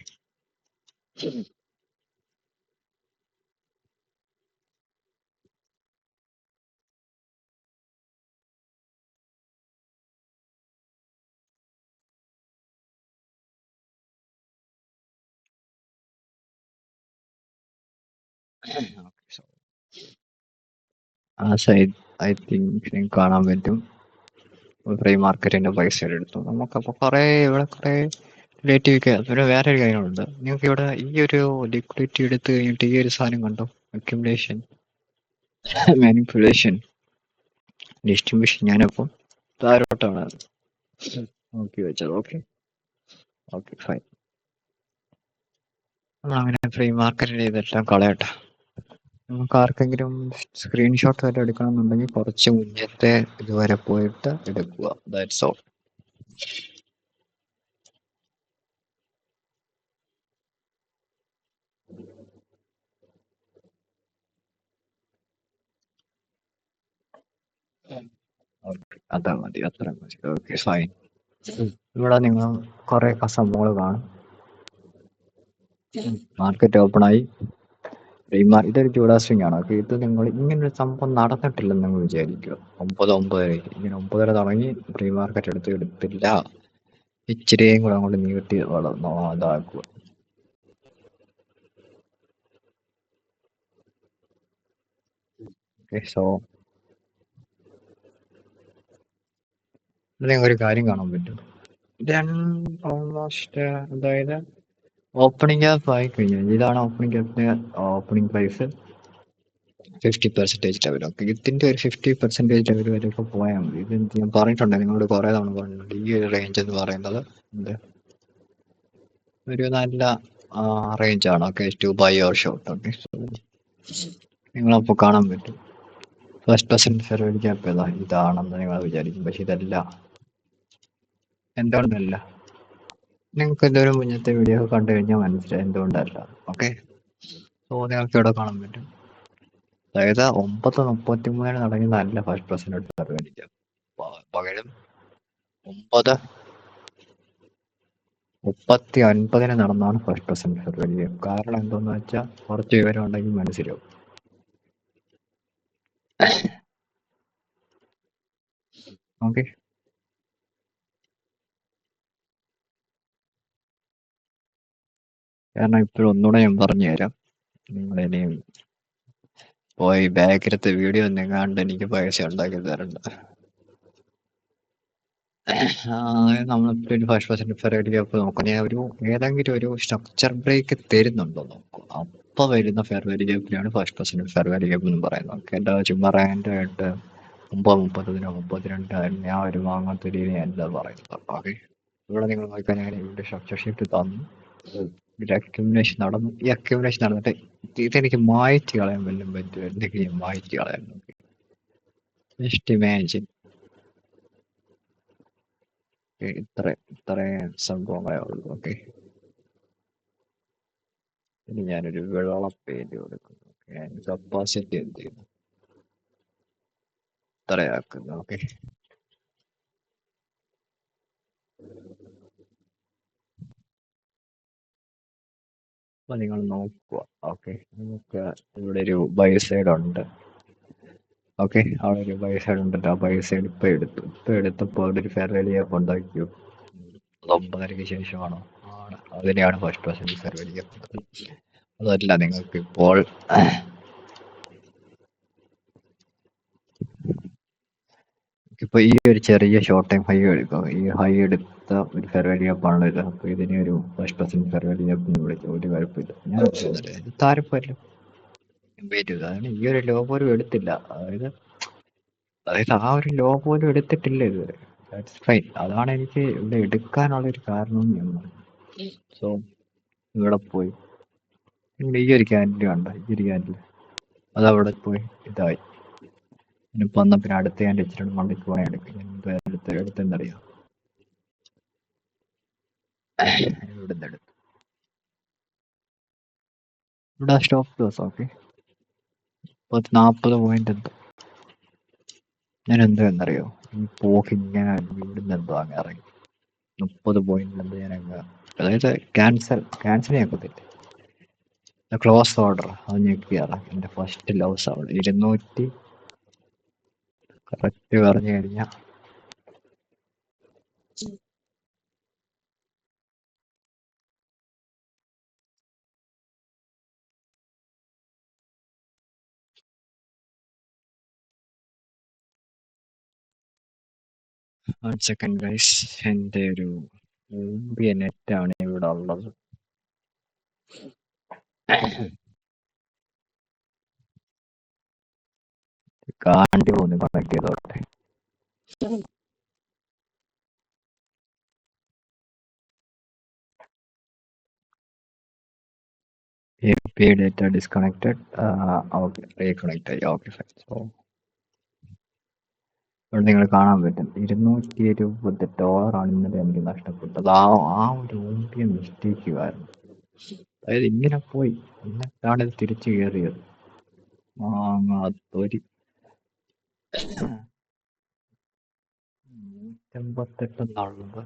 ഐ തിങ്ക് നിങ്ങൾക്ക് കാണാൻ പറ്റും. ഫ്രീ മാർക്കറ്റിന്റെ പൈസ എടുത്തു. നമുക്കപ്പോൾ ഇവിടെ കുറെ റിലേറ്റീവ്. പിന്നെ വേറെ ഒരു കാര്യങ്ങളുണ്ട്. നിങ്ങൾക്ക് ഇവിടെ ഈ ഒരു ലിക്വിഡിറ്റി എടുത്തു കഴിഞ്ഞിട്ട് ഈ ഒരു സാധനം കണ്ടോ? Accumulation, manipulation, distribution. ഞാനപ്പോൾ താരോട്ടാണ് നോക്കി വെച്ചത്. Okay, fine. നമ്മളങ്ങനെ ഫ്രീ മാർക്കറ്റിൽ ഇതെല്ലാം കളയട്ടെ. നമുക്ക് ആർക്കെങ്കിലും സ്ക്രീൻഷോട്ട് വരെ എടുക്കണമെന്നുണ്ടെങ്കിൽ കുറച്ച് മുന്നത്തെ ഇതുവരെ പോയിട്ട് എടുക്കുക. That's all. അതാ മതി, അത്ര മതി. Okay, fine. ഇവിടെ നിങ്ങൾ കുറെ സംഭവങ്ങൾ കാണും. മാർക്കറ്റ് ഓപ്പൺ ആയി. ഇതൊരു ജൂഡാസ്വിങ് ആണ്. ഓക്കെ, ഇത് നിങ്ങൾ ഇങ്ങനൊരു സംഭവം നടന്നിട്ടില്ലെന്ന് നിങ്ങൾ വിചാരിക്കുക. 9 ഇങ്ങനെ 9:30 തുടങ്ങി പ്രീ മാർക്കറ്റ് എടുത്തില്ല. ഇച്ചിരിയും കൂടെ അങ്ങോട്ട് നീട്ടി ഇതാക്കുക. ഓക്കെ, സോ നിങ്ങൾക്ക് ഒരു കാര്യം കാണാൻ പറ്റും. ഓൾമോസ്റ്റ്, അതായത് ഓപ്പണിംഗ് ഗ്യാപ്പ് ആയി കഴിഞ്ഞാൽ ഇതാണ് ഓപ്പണിംഗ് ഗ്യാപ്പിന്റെ ഓപ്പണിംഗ് പ്രൈസ് 50% ലെവൽ. ഓക്കെ, ഇതിന്റെ ഒരു 50% ലെവൽ വരെയൊക്കെ പോയാൽ മതി. ഇത് ഞാൻ പറഞ്ഞിട്ടുണ്ട് നിങ്ങളോട് കുറെ തവണ പറഞ്ഞിട്ടുണ്ട്. ഈ ഒരു റേഞ്ച് എന്ന് പറയുന്നത് ഒരു നല്ല റേഞ്ചാണ്. Okay, to buy or short. Okay, നിങ്ങളപ്പോൾ കാണാൻ പറ്റും. First percent fair value gap ഇതാണെന്ന് നിങ്ങൾ വിചാരിക്കും. പക്ഷെ ഇതല്ല. എന്തുകൊണ്ടല്ല? നിങ്ങൾക്ക് എന്തൊരു മുന്നത്തെ വീഡിയോ കണ്ടു കഴിഞ്ഞാൽ മനസ്സിലായി എന്തുകൊണ്ടല്ല. ഓക്കെ, സോ നിങ്ങൾക്ക് ഇവിടെ കാണാൻ പറ്റും. അതായത് 9:33 നടക്കുന്നതല്ല first percent fair value gap. പകരം 9:39 നടന്നാണ് first percent fair value gap. കാരണം എന്താണെന്ന് വെച്ചാൽ കുറച്ച് വിവരം ഉണ്ടെങ്കിൽ മനസ്സിലാവും. ഓക്കെ, കാരണം ഇപ്പോഴും ഒന്നുകൂടെ ഞാൻ പറഞ്ഞു തരാം. നിങ്ങളിനിയും പോയി ബാക്കിലത്തെ വീഡിയോ നിങ്ങാണ്ട് എനിക്ക് പൈസ ഉണ്ടാക്കി തരണ്ട. നമ്മളിപ്പോൾ ഒരു first percent fair value gap നോക്കുന്ന ഏതെങ്കിലും ഒരു സ്ട്രക്ചർ ബ്രേക്ക് തരുന്നുണ്ടോ നോക്കും. അപ്പോൾ വരുന്ന ഫെയർ വാല്യൂ ഗ്യാപ്പിലാണ് first percent fair value gap എന്ന് പറയുന്നത്. ഓക്കെ, എൻ്റെ ചുമ്മാ റാൻഡായിട്ട് 32 ഞാൻ ഒരു വാങ്ങാത്ത രീതി എന്താ പറയുന്നത്. ഓക്കെ, ഇവിടെ നിങ്ങൾ നോക്കിക്കഴിഞ്ഞാൽ ഇവിടെ സ്ട്രക്ചർ ഷിഫ്റ്റ് തന്നു, ഒരു അക്യുമുലേഷൻ നടന്നു. ഈ അക്യുമുലേഷൻ നടന്നിട്ട് ഇതെനിക്ക് മായ്ച്ചു കളയാൻ വല്ലതും പറ്റുമോ? എന്തെങ്കിലും മായ്ച്ചു കളയാൻ നോക്കി. Just imagine. ഇത്രയും സംഭവങ്ങളേ ഉള്ളൂ. ഓക്കെ, ഇനി ഞാനൊരു വെള്ള പെയിന്റ് കൊടുക്കുന്നു. കപ്പാസിറ്റി എന്ത് ചെയ്യുന്നു? ഇത്രയാക്കുന്നു. ഓക്കെ, അപ്പോൾ നിങ്ങൾ നോക്കുക. ഓക്കെ, നമുക്ക് ഇവിടെ ഒരു ബൈ സൈഡ് ഉണ്ട്. ഓക്കെ, അവിടെ ഒരു ബൈ സൈഡ് ഉണ്ട്. ആ ബൈ സൈഡ് ഇപ്പം എടുത്തപ്പോൾ അവിടെ ഒരു ഫെയർ വാല്യൂ ആപ്പ് ഉണ്ടാക്കിയോ? അത് 9:30-ക്ക് ശേഷമാണോ? ആണ്, അതിനെയാണ് first percent fair value app. അതല്ല, നിങ്ങൾക്ക് ഇപ്പോൾ ഈ ഒരു ചെറിയ ഷോർട്ട് ടൈം ഹൈ എടുക്കുക. ഈ ഹൈ എടുത്ത ഒരു ഫെയർ വാല്യൂ ആപ്പ് ആണല്ലോ ഇത്. അപ്പോൾ ഇതിനെ ഒരു first percent fair value app എന്ന് വിളിക്കും. ഒരു കുഴപ്പമില്ല, ഞാൻ താരപ്പല്ലോ വെയിറ്റ് ചെയ്തു. അതാണ് ഈ ഒരു ലോ പോലും എടുത്തില്ല. അതായത് ആ ഒരു ലോ പോലും എടുത്തിട്ടില്ല ഇതുവരെ. That's fine. അതാണ് എനിക്ക് ഇവിടെ എടുക്കാനുള്ള ഒരു കാരണം ഞാൻ പറഞ്ഞു. സോ ഇവിടെ പോയി ഈ ഒരു ക്യാൻഡിൽ കണ്ട, ഈ ഒരു ക്യാൻഡിൽ അതവിടെ പോയി ഇതായി. ഇനിയിപ്പോൾ വന്നാൽ പിന്നെ അടുത്ത ക്യാൻഡിൽ ഇച്ചിരി മണ്ടയ്ക്ക് പോകാൻ എടുക്കും. ഞാൻ എടുത്തെന്നറിയാം, ഇവിടെ നിന്ന് എടുത്തു. ഇവിടെ സ്റ്റോപ്പ് ലോസ്. ഓക്കെ, 40 പോയിന്റ് എന്തോ. ഞാൻ എന്തോ എന്നറിയോ, ഈ പോക്ക് ഇങ്ങനെ ഇവിടുന്ന് എന്തോ അങ്ങ് ഇറങ്ങി 30 പോയിന്റ് എന്തോ ഞാൻ അങ്ങ്, അതായത് ക്യാൻസൽ ഞെക്കത്തില്ല, ക്ലോസ് ഓർഡർ അത് ഞെക്കിയാറ. എൻ്റെ ഫസ്റ്റ് ലോസ് അവിടെ 200 കറക്റ്റ് പറഞ്ഞു കഴിഞ്ഞാൽ. സെക്കൻഡ് ഗൈസ്, എൻ്റെ ഒരു നെറ്റാണ് ഇവിടെ ഉള്ളത്. കാണ്ടി പോകുന്നു, കണക്ട് ചെയ്തോട്ടെ. API data disconnected. Okay, reconnect ആയി. Okay fine. സോ ഇവിടെ നിങ്ങൾ കാണാൻ പറ്റും $270 ഇന്നലെ എനിക്ക് നഷ്ടപ്പെട്ടത്. ആ ഒരു ഊമ്പിയ മിസ്റ്റേക്ക് കാരണം. അതായത് ഇങ്ങനെ പോയി, എന്നിട്ടാണ് ഇത് തിരിച്ചു കയറിയത്. ഒരു 188 എന്നുള്ളത്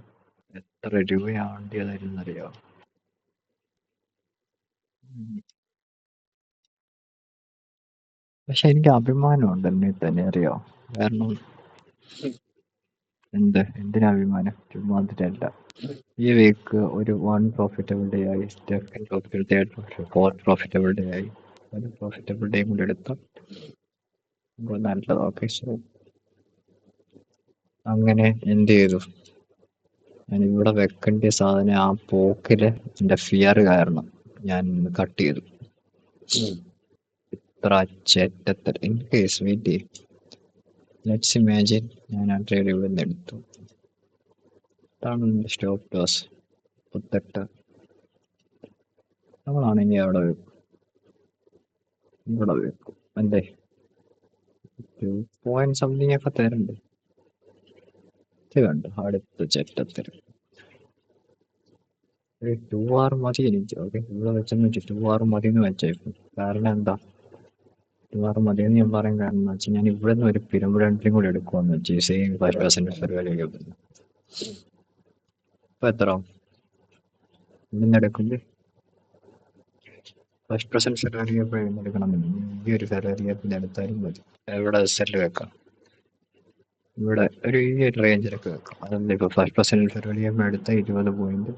എത്ര രൂപയാണ്ടിയതായിരുന്നറിയോ? പക്ഷെ എനിക്ക് അഭിമാനമുണ്ട് എന്നെ തന്നെ, അറിയോ? കാരണം എന്തിനാ അഭിമാനം? ചുമ്മാതിരല്ല. ഈ വീക്ക് ഒരു 1 പ്രോഫിറ്റബിൾ ഡേ ആയി, second profitable day, 4th profitable day ആയി. ഒരു പ്രോഫിറ്റബിൾ ഡേ കൂടി എടുത്താൽ നല്ലത്. ഓക്കെ, സോ അങ്ങനെ എന്ത് ചെയ്തു, ഞാൻ ഇവിടെ വെക്കേണ്ട സാധനം ആ പോക്കില് എൻ്റെ ഫിയർ കാരണം ഞാൻ കട്ട് ചെയ്തു. ഇത്ര ചേറ്റത്തൽ. ഇൻ കേസ് വെയിറ്റ് ചെയ്യും, ലെറ്റ്സ് ഇമാജിൻ ഞാൻ ആ ട്രേഡ് ഇവിടെ നിന്ന് എടുത്തു. ഇതാണ് സ്റ്റോപ്പ് ലോസ് 38. നമ്മളാണെങ്കിൽ അവിടെ വെക്കും, ഇവിടെ വെക്കും. എന്തേ 2 പോയിന്റ് സംതിങ് ഒക്കെ തരണ്ട്. ഇത് കണ്ടു അടുത്ത ചെറ്റത്തിൽ. ഒരു 2R മതി എനിക്ക്. ഓക്കെ, ഇവിടെ വെച്ചെന്ന് വെച്ചു 2R മതി എന്ന് വെച്ചേക്കും. കാരണം എന്താ 2R മതി എന്ന് ഞാൻ പറയാൻ കാരണം എന്ന് വെച്ചാൽ, ഞാൻ ഇവിടെ നിന്ന് ഒരു പിരമിഡ് എൻട്രിയും കൂടി എടുക്കുമെന്ന് വെച്ചു. സെയിം 5% പരിപാടി. ഇപ്പൊ എത്ര ഇവിടുന്ന് എടുക്കുമ്പോൾ ഫസ്റ്റ് പെർസെന്റ് ഫെറാറി ആപ്പ് എടുക്കണമെന്ന് ഈ ഒരു ഫെറാറി ആപ്പിൽ എടുത്താലും മതി. ഇവിടെ സെല്ല് വെക്കാം, ഇവിടെ ഒരു ഈ ഒരു റേഞ്ചിലൊക്കെ വെക്കാം. അതെന്താ ഇപ്പോൾ ഫസ്റ്റ് പെർസെന്റ് ഫെറാറി ആപ്പ് എടുത്താൽ 20 പോയിന്റ്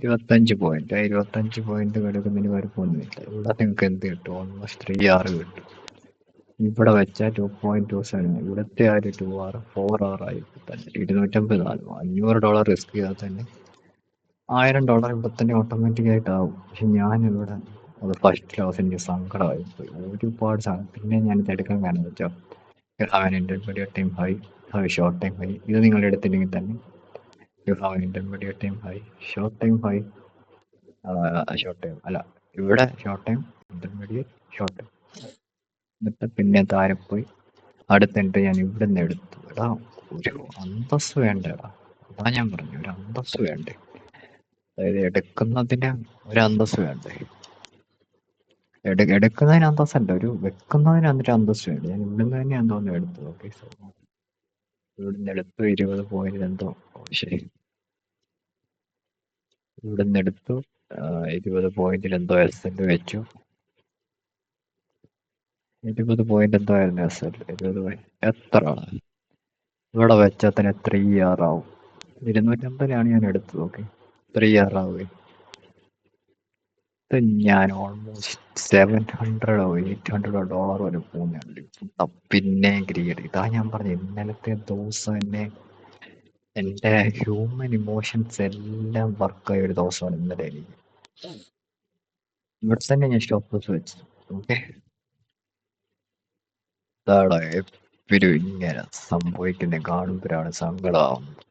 25 പോയിന്റ് 25 പോയിന്റ് എടുക്കുന്നതിന് കുഴപ്പമൊന്നുമില്ല. ഇവിടെ നിങ്ങൾക്ക് എന്ത് കിട്ടും? ഓൾമോസ്റ്റ് 3R കിട്ടും. ഇവിടെ വെച്ചാൽ 2.27. ഇവിടുത്തെ ആ ഒരു 2R 4R ആയി തന്നെ. $250, $500 റിസ്ക് ചെയ്താൽ തന്നെ $1000 ഇവിടെ തന്നെ ഓട്ടോമാറ്റിക് ആയിട്ടാവും. പക്ഷെ ഞാനിവിടെ അത് ഫസ്റ്റ് ലോസ് എനിക്ക് സങ്കടമായി പോയി. ഒരുപാട് സാധനം. പിന്നെ ഞാനിത് എടുക്കാൻ കാരണം വെച്ചാൽ intermediate time high, short time high. ഇത് നിങ്ങൾ എടുത്തില്ലെങ്കിൽ തന്നെ you have an intermediate time high, short time high, short time അല്ല, ഇവിടെ short time, intermediate, short time. എന്നിട്ട് പിന്നെ താഴെ പോയി അടുത്ത എൻട്രി ഞാൻ ഇവിടെ നിന്ന് എടുത്തു. എടാ ഒരു അന്തസ് വേണ്ടേടാ, അതാ ഞാൻ പറഞ്ഞു, ഒരു അന്തസ് വേണ്ടേ. അതായത് എടുക്കുന്നതിന് ഒരു അന്തസ് വേണ്ടേ. എടുക്കുന്നതിന് അന്തസ്സല്ല, ഒരു വെക്കുന്നതിന് എന്നിട്ട് അന്തസ് വേണ്ട. ഞാൻ ഇവിടുന്ന് തന്നെ എന്തോന്ന് എടുത്തു. ഓക്കെ, സോ ഇവിടുന്ന് എടുത്തു 20 പോയിന്റ് എന്തോ. ശരി, ഇവിടുന്ന് എടുത്തു 20 പോയിന്റിൽ എന്തോ എസ് എൽ വെച്ചു. 20 പോയിന്റ് എന്തോ ആയിരുന്നു എസ് എൽ. 20 പോയിന്റ് എത്ര ഇവിടെ വെച്ചാൽ തന്നെ 3 ആവും. 250 ഞാൻ എടുത്തത്. ഓക്കെ, 3 ആവുകയും ഞാൻ ഓൾമോസ്റ്റ് $700 വരെ പോകുന്നുണ്ട്. പിന്നെ ഗ്രീഡ് ഇതാ ഞാൻ പറഞ്ഞു. ഇന്നലത്തെ ദിവസം എൻ്റെ ഹ്യൂമൻ ഇമോഷൻസ് എല്ലാം വർക്കായ ഒരു ദിവസമാണ് ഇന്നലെ എനിക്ക്. ഇവിടെ തന്നെ ഞാൻ സ്റ്റോപ്പ് ലോസ് വെച്ചു. ഓക്കെ, ഇതാടാ എപ്പോഴും ഇങ്ങനെ സംഭവിക്കുന്ന കാണുമ്പോഴാണ് സങ്കടമാവുന്നത്.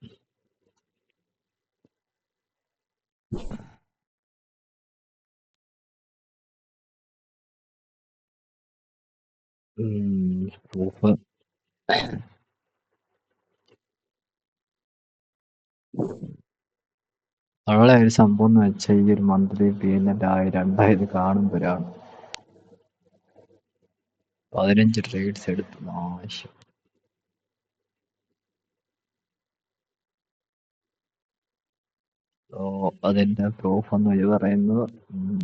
പ്രൂഫ് ഉള്ള ഒരു സംഭവം എന്ന് വെച്ചാൽ ഈ ഒരു മന്ത്ലി പേയ്മെന്റ് 1000 കാണുമ്പോഴാണ് 15 ട്രേഡ്സ് എടുത്തു ആവശ്യം. അതിന്റെ പ്രൂഫ് എന്ന് ഇത് പറയുന്നത് ഉം,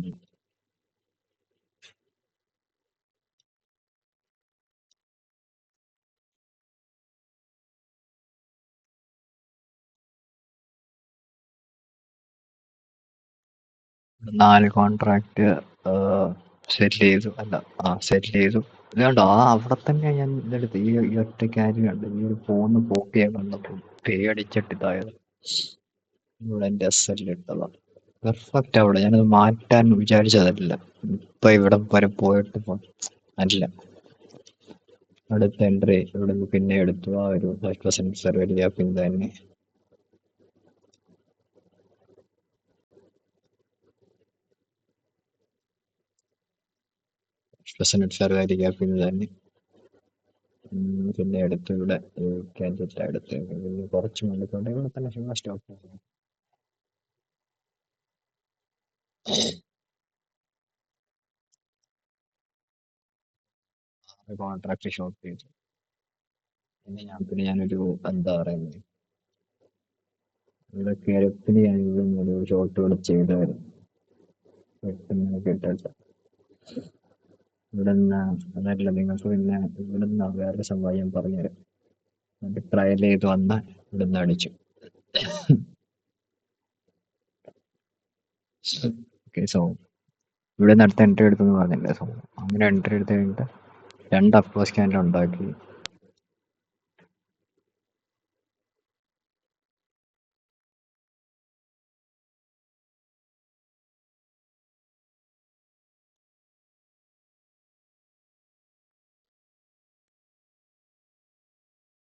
4 കോൺട്രാക്ട് സെറ്റിൽ ചെയ്തു. സെറ്റിൽ ചെയ്തു. ഇതുകൊണ്ടോ അവിടെ തന്നെ ഞാൻ ഇതെടുത്ത് ഈ ഒറ്റ കാര്യം കണ്ട് ഈ ഒരു ഫോണ് പോക്കിയെ കണ്ടപ്പോൾ പേടിച്ചിട്ട് ഇതായത്. ഇവിടെ എൻ്റെ എസ് എൽ ഇട്ടതാണ് പെർഫെക്റ്റ്. അവിടെ ഞാനത് മാറ്റാൻ വിചാരിച്ചതല്ല. ഇപ്പൊ ഇവിടെ വരെ പോയിട്ട് അല്ല, അടുത്ത എൻട്രി ഇവിടെ നിന്ന് പിന്നെ എടുത്തു. ആ ഒരു 5% സർവേ ഗ്യാപ്പിൽ തന്നെ 5% സർവേ ഗ്യാപ്പിൽ തന്നെ പിന്നെ എടുത്ത് ഇവിടെ കാൻഡിഡേറ്റ് എടുത്ത് കുറച്ച് മുന്നിട്ടുണ്ട്. ഇവിടെ തന്നെ സിംഗിൾ സ്റ്റോപ്പ് കോൺട്രാക്ട് ഷോർട്ട് ചെയ്തു. പിന്നെ ഞാനൊരു എന്താ പറയുന്നത്, ഇവിടെ കിഴപ്പിന് ഞാൻ ഒരു ഷോർട്ട് ഇവിടെ ചെയ്തായിരുന്നു. പെട്ടെന്ന് കിട്ടില്ല ഇവിടെ നിന്ന്. അതല്ല, നിങ്ങൾക്ക് പിന്നെ ഇവിടെ നിന്ന് വേറെ സംഭവം ഞാൻ പറഞ്ഞുതരാം. എന്നിട്ട് ട്രയൽ ചെയ്ത് വന്ന് ഇവിടെ നിന്ന് അടിച്ചു. ഓക്കെ, സോ ഇവിടെ നിന്ന് അടുത്ത എൻട്രി എടുത്തെന്ന് പറഞ്ഞില്ലേ. സോ അങ്ങനെ എൻട്രി എടുത്ത് കഴിഞ്ഞിട്ട് 2 അപ്രോച്ച് ക്യാൻഡിൽ ഉണ്ടാക്കി.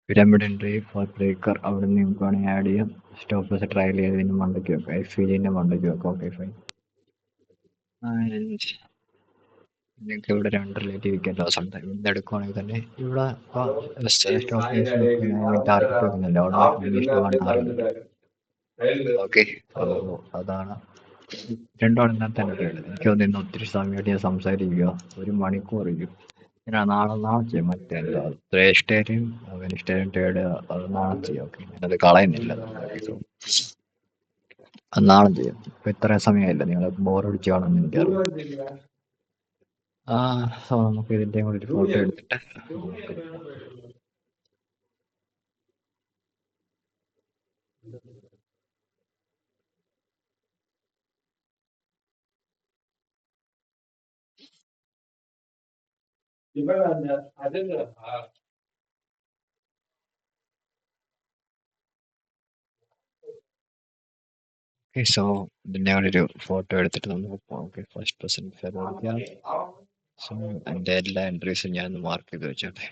പിരമിഡ് എൻട്രി ഫോർ ബ്രേക്കർ അവിടെ നിന്ന് നിങ്ങൾക്ക് വേണമെങ്കിൽ ആഡ് ചെയ്യാം. സ്റ്റോപ്പ് ലോസ് ട്രയൽ ചെയ്തതിന് മണ്ടയ്ക്ക് വെക്കാം. FVGന്റെ മണ്ടയ്ക്ക് വെക്കാം. Okay, fine. നിങ്ങൾക്ക് ഇവിടെ 2 റിലേറ്റീവ് വിൽക്കാൻ ലോസ് ഉണ്ട്. ഇവിടുന്ന് എടുക്കുവാണെങ്കിൽ തന്നെ ഇവിടെ ടാർഗറ്റ് വെക്കുന്നില്ല. ഓക്കെ, അതാണ്. രണ്ടാണ് ഇന്നത്തെ എൻ്റെ പേര്. എനിക്ക് തോന്നുന്നു ഇന്ന് ഒത്തിരി സമയമായിട്ട് ഞാൻ സംസാരിക്കുക. 1 മണിക്കൂർ ഇരിക്കും. നാളെ ചെയ്യാം. മറ്റേ എന്താ വെജിറ്റേറിയൻ ട്രേഡ് അത് നാളെ ചെയ്യാം. ഓക്കെ, ഞാനത് കളയുന്നില്ല. അത് നാളെ ചെയ്യാം. ഇപ്പൊ ഇത്രയും സമയമായില്ല. നിങ്ങൾ ബോറടിച്ച് കാണുമെന്ന് എനിക്കറിയാം. നമുക്ക് ഇതിന്റെ കൂടെ ഒരു ഫോട്ടോ എടുത്തിട്ട് സോ ഇതിന്റെ കൂടെ ഒരു ഫോട്ടോ എടുത്തിട്ട് നമുക്ക് പോകാം. ഓക്കെ, ഫസ്റ്റ് പേഴ്സൺ ഫെബ്രുവരി. സോ എൻ്റെ എല്ലാ എൻട്രീസും ഞാൻ മാർക്ക് ചെയ്ത് വെച്ചോട്ടെ.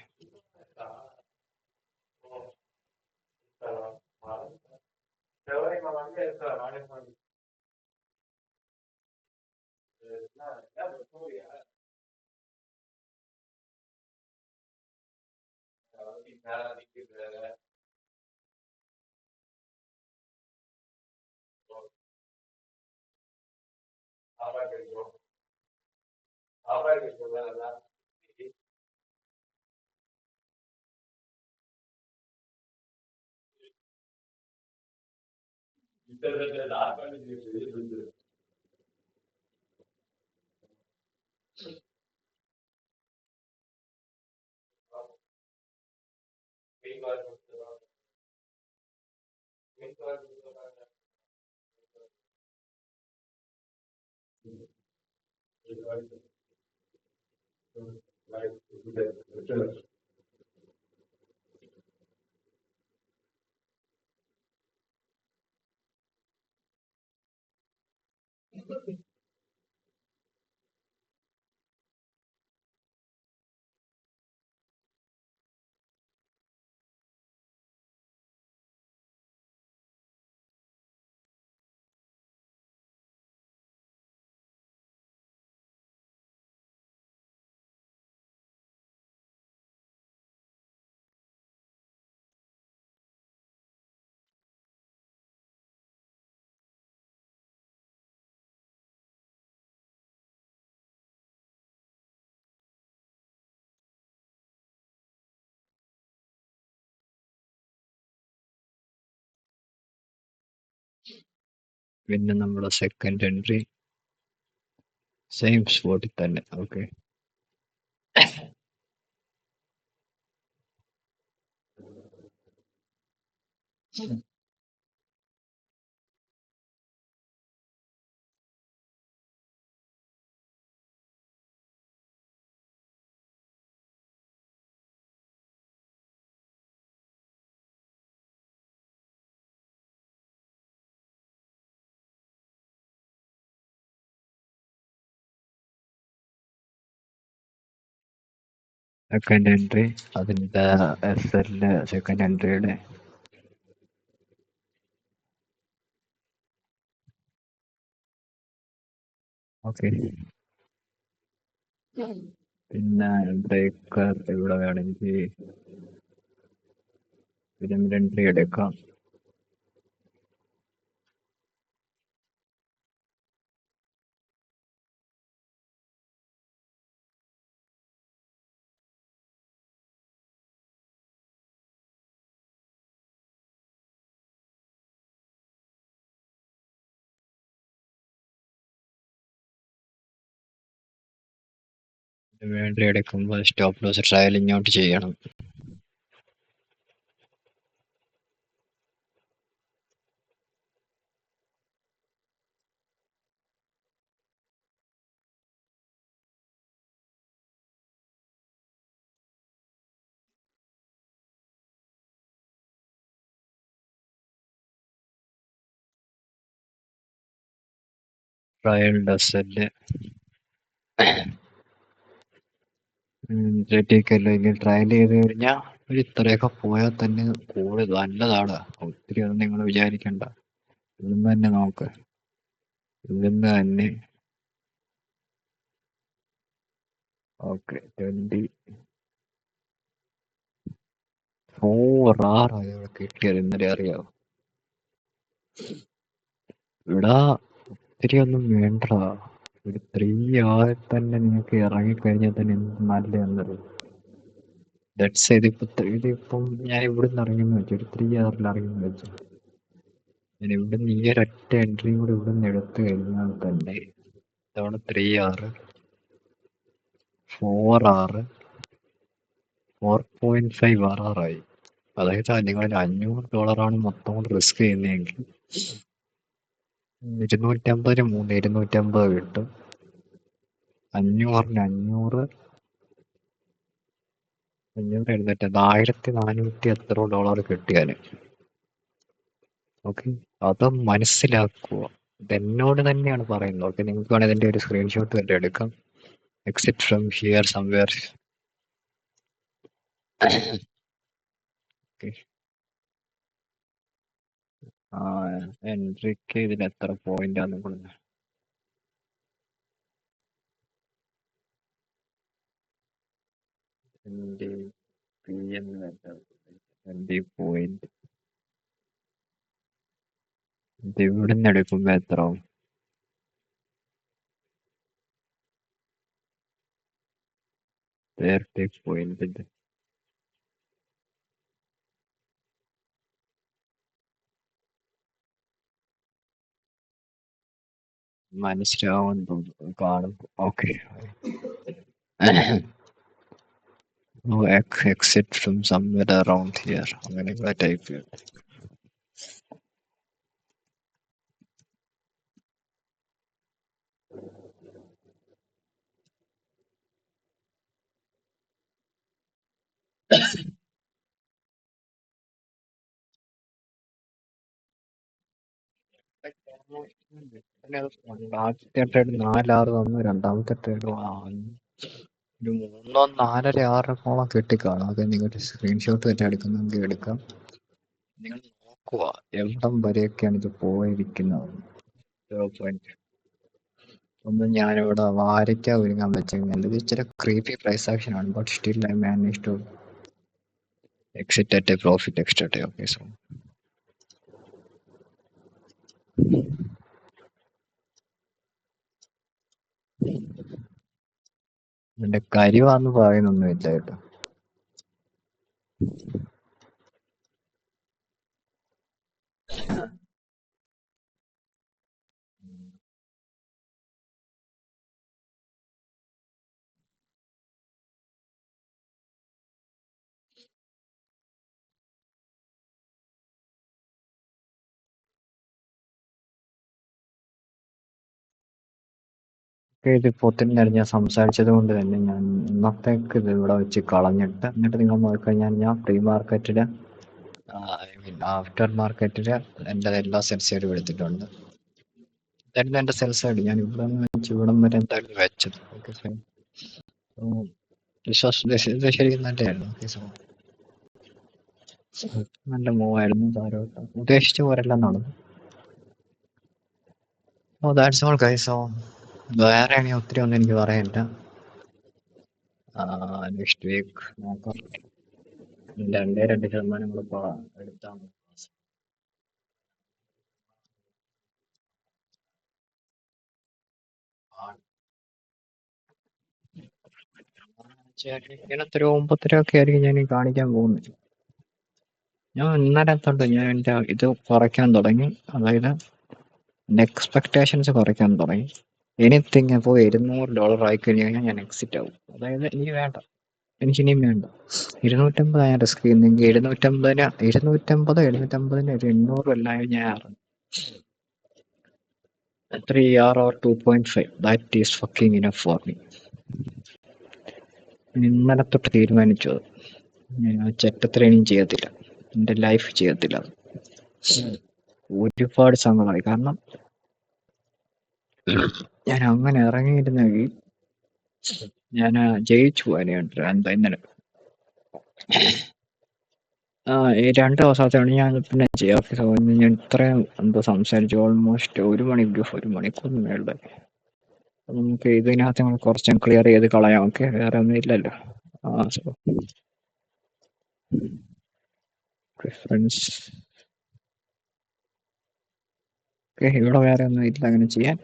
പിന്നെ നമ്മുടെ സെക്കൻഡ് എൻട്രി സെയിം സ്പോട്ടിൽ തന്നെ. ഓക്കെ, സെക്കൻഡ് എൻട്രി അതിൻ്റെ SL സെക്കൻഡ് എൻട്രിയുടെ ഓക്കെ. പിന്നെ ബ്രേക്കർ ഇവിടെ വേണമെങ്കിൽ പിരമിഡ് എൻട്രി എടുക്കാം. എൻട്രി എടുക്കുമ്പോൾ സ്റ്റോപ്പ് ലോസ് ട്രയലിംഗ് ഔട്ട് ചെയ്യണം. ട്രയൽ ഡസല് അല്ലെങ്കിൽ ട്രയൽ ചെയ്ത് കഴിഞ്ഞാൽ ഒരു ഇത്രയൊക്കെ പോയാൽ തന്നെ കൂടുതൽ നല്ലതാണ്. ഒത്തിരി ഒന്നും നിങ്ങൾ വിചാരിക്കണ്ട. ഇവിടുന്ന് തന്നെ നോക്ക്. ഇവിടുന്ന് തന്നെ ഓക്കെ 24 ഇവിടെ കിട്ടിയത്. ഇന്നലെ അറിയാവോ? ഇവിടെ ഒത്തിരി ഒന്നും വേണ്ടടാ. ഒരു 3 ആയി തന്നെ നിങ്ങൾക്ക് ഇറങ്ങിക്കഴിഞ്ഞാൽ തന്നെ എന്ത് നല്ലതെന്നറിയും. ഇതിപ്പം ഞാൻ ഇവിടുന്ന് ഇറങ്ങിയെന്ന് വെച്ചു, ഒരു 3 hour ഇറങ്ങിയെന്ന് വെച്ചു. ഞാൻ ഇവിടുന്ന് ഈ ഒരൊറ്റ എൻട്രിയും കൂടി ഇവിടുന്ന് എടുത്തു കഴിഞ്ഞാൽ തന്നെ തവണ 3 hour 4 hour 4.5 hour ആയി. അതായത് നിങ്ങൾ $500 മൊത്തം കൊണ്ട് റിസ്ക് ചെയ്യുന്നതെങ്കിൽ 250 250 കിട്ടും. 500 എഴുന്നേറ്റ് 1400 എത്രയോ ഡോളർ കിട്ടിയാല്. ഓക്കെ, അത് മനസ്സിലാക്കുക. ഇതെന്നോട് തന്നെയാണ് പറയുന്നത്. ഓക്കെ, നിങ്ങൾക്ക് വേണമെങ്കിൽ ഇതിന്റെ ഒരു സ്ക്രീൻഷോട്ട് തന്നെ എടുക്കാം. Exit from here somewhere. എൻട്രിക്ക് ഇതിന് എത്ര പോയിന്റ് ആണെന്ന് കൊടുക്കുന്നത്? പോയിന്റ് ഇത് ഇവിടുന്ന് എടുക്കുമ്പോ എത്ര ആവും? പോയിന്റ് മനസ്സിലാവും തോന്നുന്നു കാണുമ്പോ. Okay, No, exit from somewhere around here. അങ്ങനെയൊക്കെ ടൈപ്പ്. ആദ്യത്തെ ട്രേഡ് 4-6 തന്നു, രണ്ടാമത്തെ ട്രേഡ് ഒരു 3-4.5-6 കിട്ടിക്കാണും. അത് നിങ്ങളുടെ സ്ക്രീൻഷോട്ട് തന്നെ എടുക്കുന്നെങ്കിൽ എടുക്കാം. നിങ്ങൾ നോക്കുക എവിടം വരെയൊക്കെയാണ് ഇത് പോയിരിക്കുന്നത്. ഒന്ന് ഞാനിവിടെ വാരിക്ക ഒരുങ്ങാൻ വെച്ചെങ്കിൽ ഇത് ഇച്ചിരി ക്രീപ്പി പ്രൈസ് ആക്ഷൻ ആണ്, but still I manage to exit at a profit extra day. Okay, so എന്റെ കരിവാന്ന് പറയുന്നൊന്നുമില്ല കേട്ടോ. ഇതിപ്പോ തന്നെ ഞാൻ സംസാരിച്ചത് കൊണ്ട് തന്നെ ഞാൻ ഇന്നത്തേക്ക് ഇത് ഇവിടെ വെച്ച് കളഞ്ഞിട്ട്, എന്നിട്ട് നിങ്ങൾ നോക്കിക്കഴിഞ്ഞാൽ ഞാൻ പ്രീ മാർക്കറ്റില് ഐ മീൻ ആഫ്റ്റർ മാർക്കറ്റില് എൻ്റെ എല്ലാ സെൽസൈഡും എടുത്തിട്ടുണ്ട്. ഇതായിരുന്നു എൻ്റെ സെൽസൈഡ്. ഞാൻ ഇവിടെ നിന്ന് വെച്ച് ഇവിടം വരെ എന്തായാലും വെച്ചത്. Okay, fine. ഇത് ശരിക്കും നല്ലതായിരുന്നു. ഓക്കെ, സോ നല്ല മൂവായിരുന്നു. താരോട്ട് ഉദ്ദേശിച്ച പോലെല്ലാം നടന്നു. ഓ, ദാറ്റ്സ് ഓൾ ഗൈസ്. സോ വേറെ ഇനി ഒത്തിരി ഒന്നും എനിക്ക് പറയാനില്ല. നെക്സ്റ്റ് വീക്ക് നോക്കാം. 2% കൂടെ എടുത്താൽ ഇങ്ങനത്തെ ഒരു 9.5 ഒക്കെ ആയിരിക്കും ഞാൻ കാണിക്കാൻ പോകുന്നത്. ഞാൻ ഇന്നലെ തൊട്ട് ഞാൻ എൻ്റെ ഇത് കുറയ്ക്കാൻ തുടങ്ങി. അതായത് എക്സ്പെക്ടേഷൻസ് കുറയ്ക്കാൻ തുടങ്ങി. എനിത്തിങ് അപ്പോൾ $200 ആയി കഴിഞ്ഞ് കഴിഞ്ഞാൽ ഞാൻ എക്സിറ്റ് ആവും. അതായത് എനിക്ക് വേണ്ട, എനിക്കിനിയും വേണ്ട. 250 ഞാൻ റിസ്ക് ചെയ്യുന്നെങ്കിൽ 750 ഒരു 800 എല്ലാം ഞാൻ ഇറങ്ങും. 3 or 2.5 that is fucking enough for me. ഇന്നലെ തൊട്ട് തീരുമാനിച്ചു അത്. ഞാൻ ചെറ്റത്രേണിയും ചെയ്യത്തില്ല, എൻ്റെ ലൈഫ് ചെയ്യത്തില്ല. ഒരുപാട് സങ്കടമായി. കാരണം ഞാൻ അങ്ങനെ ഇറങ്ങിയിരുന്നെങ്കിൽ ഞാൻ ജയിച്ചു പോകാനായിട്ട്. എന്താ ഇന്നലെ ഈ 2 ദിവസത്തെയാണ് ഞാൻ പിന്നെ ചെയ്യാം. ഞാൻ ഇത്രയും എന്തോ സംസാരിച്ചു. ഓൾമോസ്റ്റ് 1 മണിക്കൂറിന് മേളിൽ. നമുക്ക് ഇതിനകത്ത് നമ്മൾ കുറച്ച് ക്ലിയർ ചെയ്ത് കളയാം. ഓക്കെ, വേറെ ഒന്നും ഇല്ലല്ലോ. സോ പ്രിഫറൻസ് ഓക്കെ, ഇവിടെ വേറെ ഒന്നും ഇല്ല അങ്ങനെ ചെയ്യാൻ.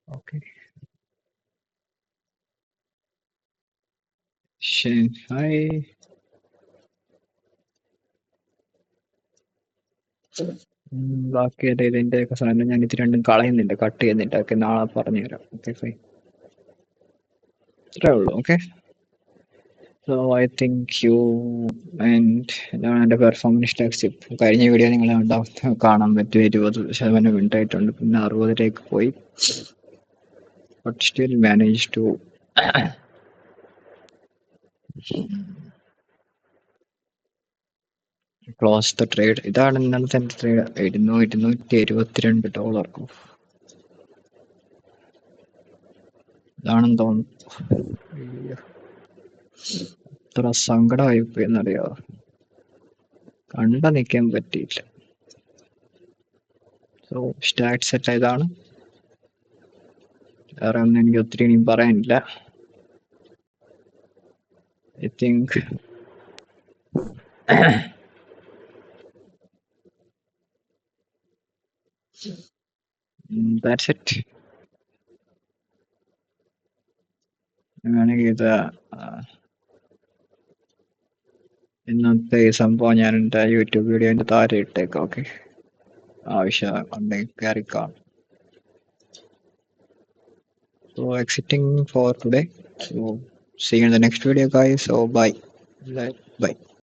Okay, hi. ബാക്കി ഇതിൻ്റെയൊക്കെ സാധനം ഞാൻ ഇത് രണ്ടും കളയുന്നില്ല, കട്ട് ചെയ്യുന്നില്ല. ഓക്കെ, നാളെ പറഞ്ഞുതരാം. Okay, fine. ഇത്രേ ഉള്ളൂ. Okay, so I think you and ഇതാണ് എൻ്റെ പെർഫോമൻസ് ടാക്സ്. കഴിഞ്ഞ വീഡിയോ നിങ്ങൾ കാണാൻ പറ്റും. 20% വിൻ ആയിട്ടുണ്ട്, പിന്നെ 60 പോയി. But still manage to close the trade. ഇതാണ് ഇന്നലത്തെ എൻ്റെ ട്രേഡ്. $272. ഇതാണെന്ന് തോന്നുന്നു. എത്ര സങ്കടമായി പോയി എന്നറിയാമോ. കണ്ട നിൽക്കാൻ പറ്റിയില്ല. സോ സ്റ്റാറ്റ് സെറ്റ് ഇതാണ്. വേറെ ഒന്നും എനിക്ക് ഒത്തിരി ഇനിയും പറയാനില്ല. I think that's it. വേണമെങ്കിൽ ഇത് ഇന്നത്തെ ഈ സംഭവം ഞാൻ എൻ്റെ യൂട്യൂബ് വീഡിയോൻ്റെ താഴെ ഇട്ടേക്കാം. ഓക്കെ, ആവശ്യം ഉണ്ടെങ്കിൽ കയറി കാണും. So exiting for today. So see you in the next video, guys. So bye. Bye.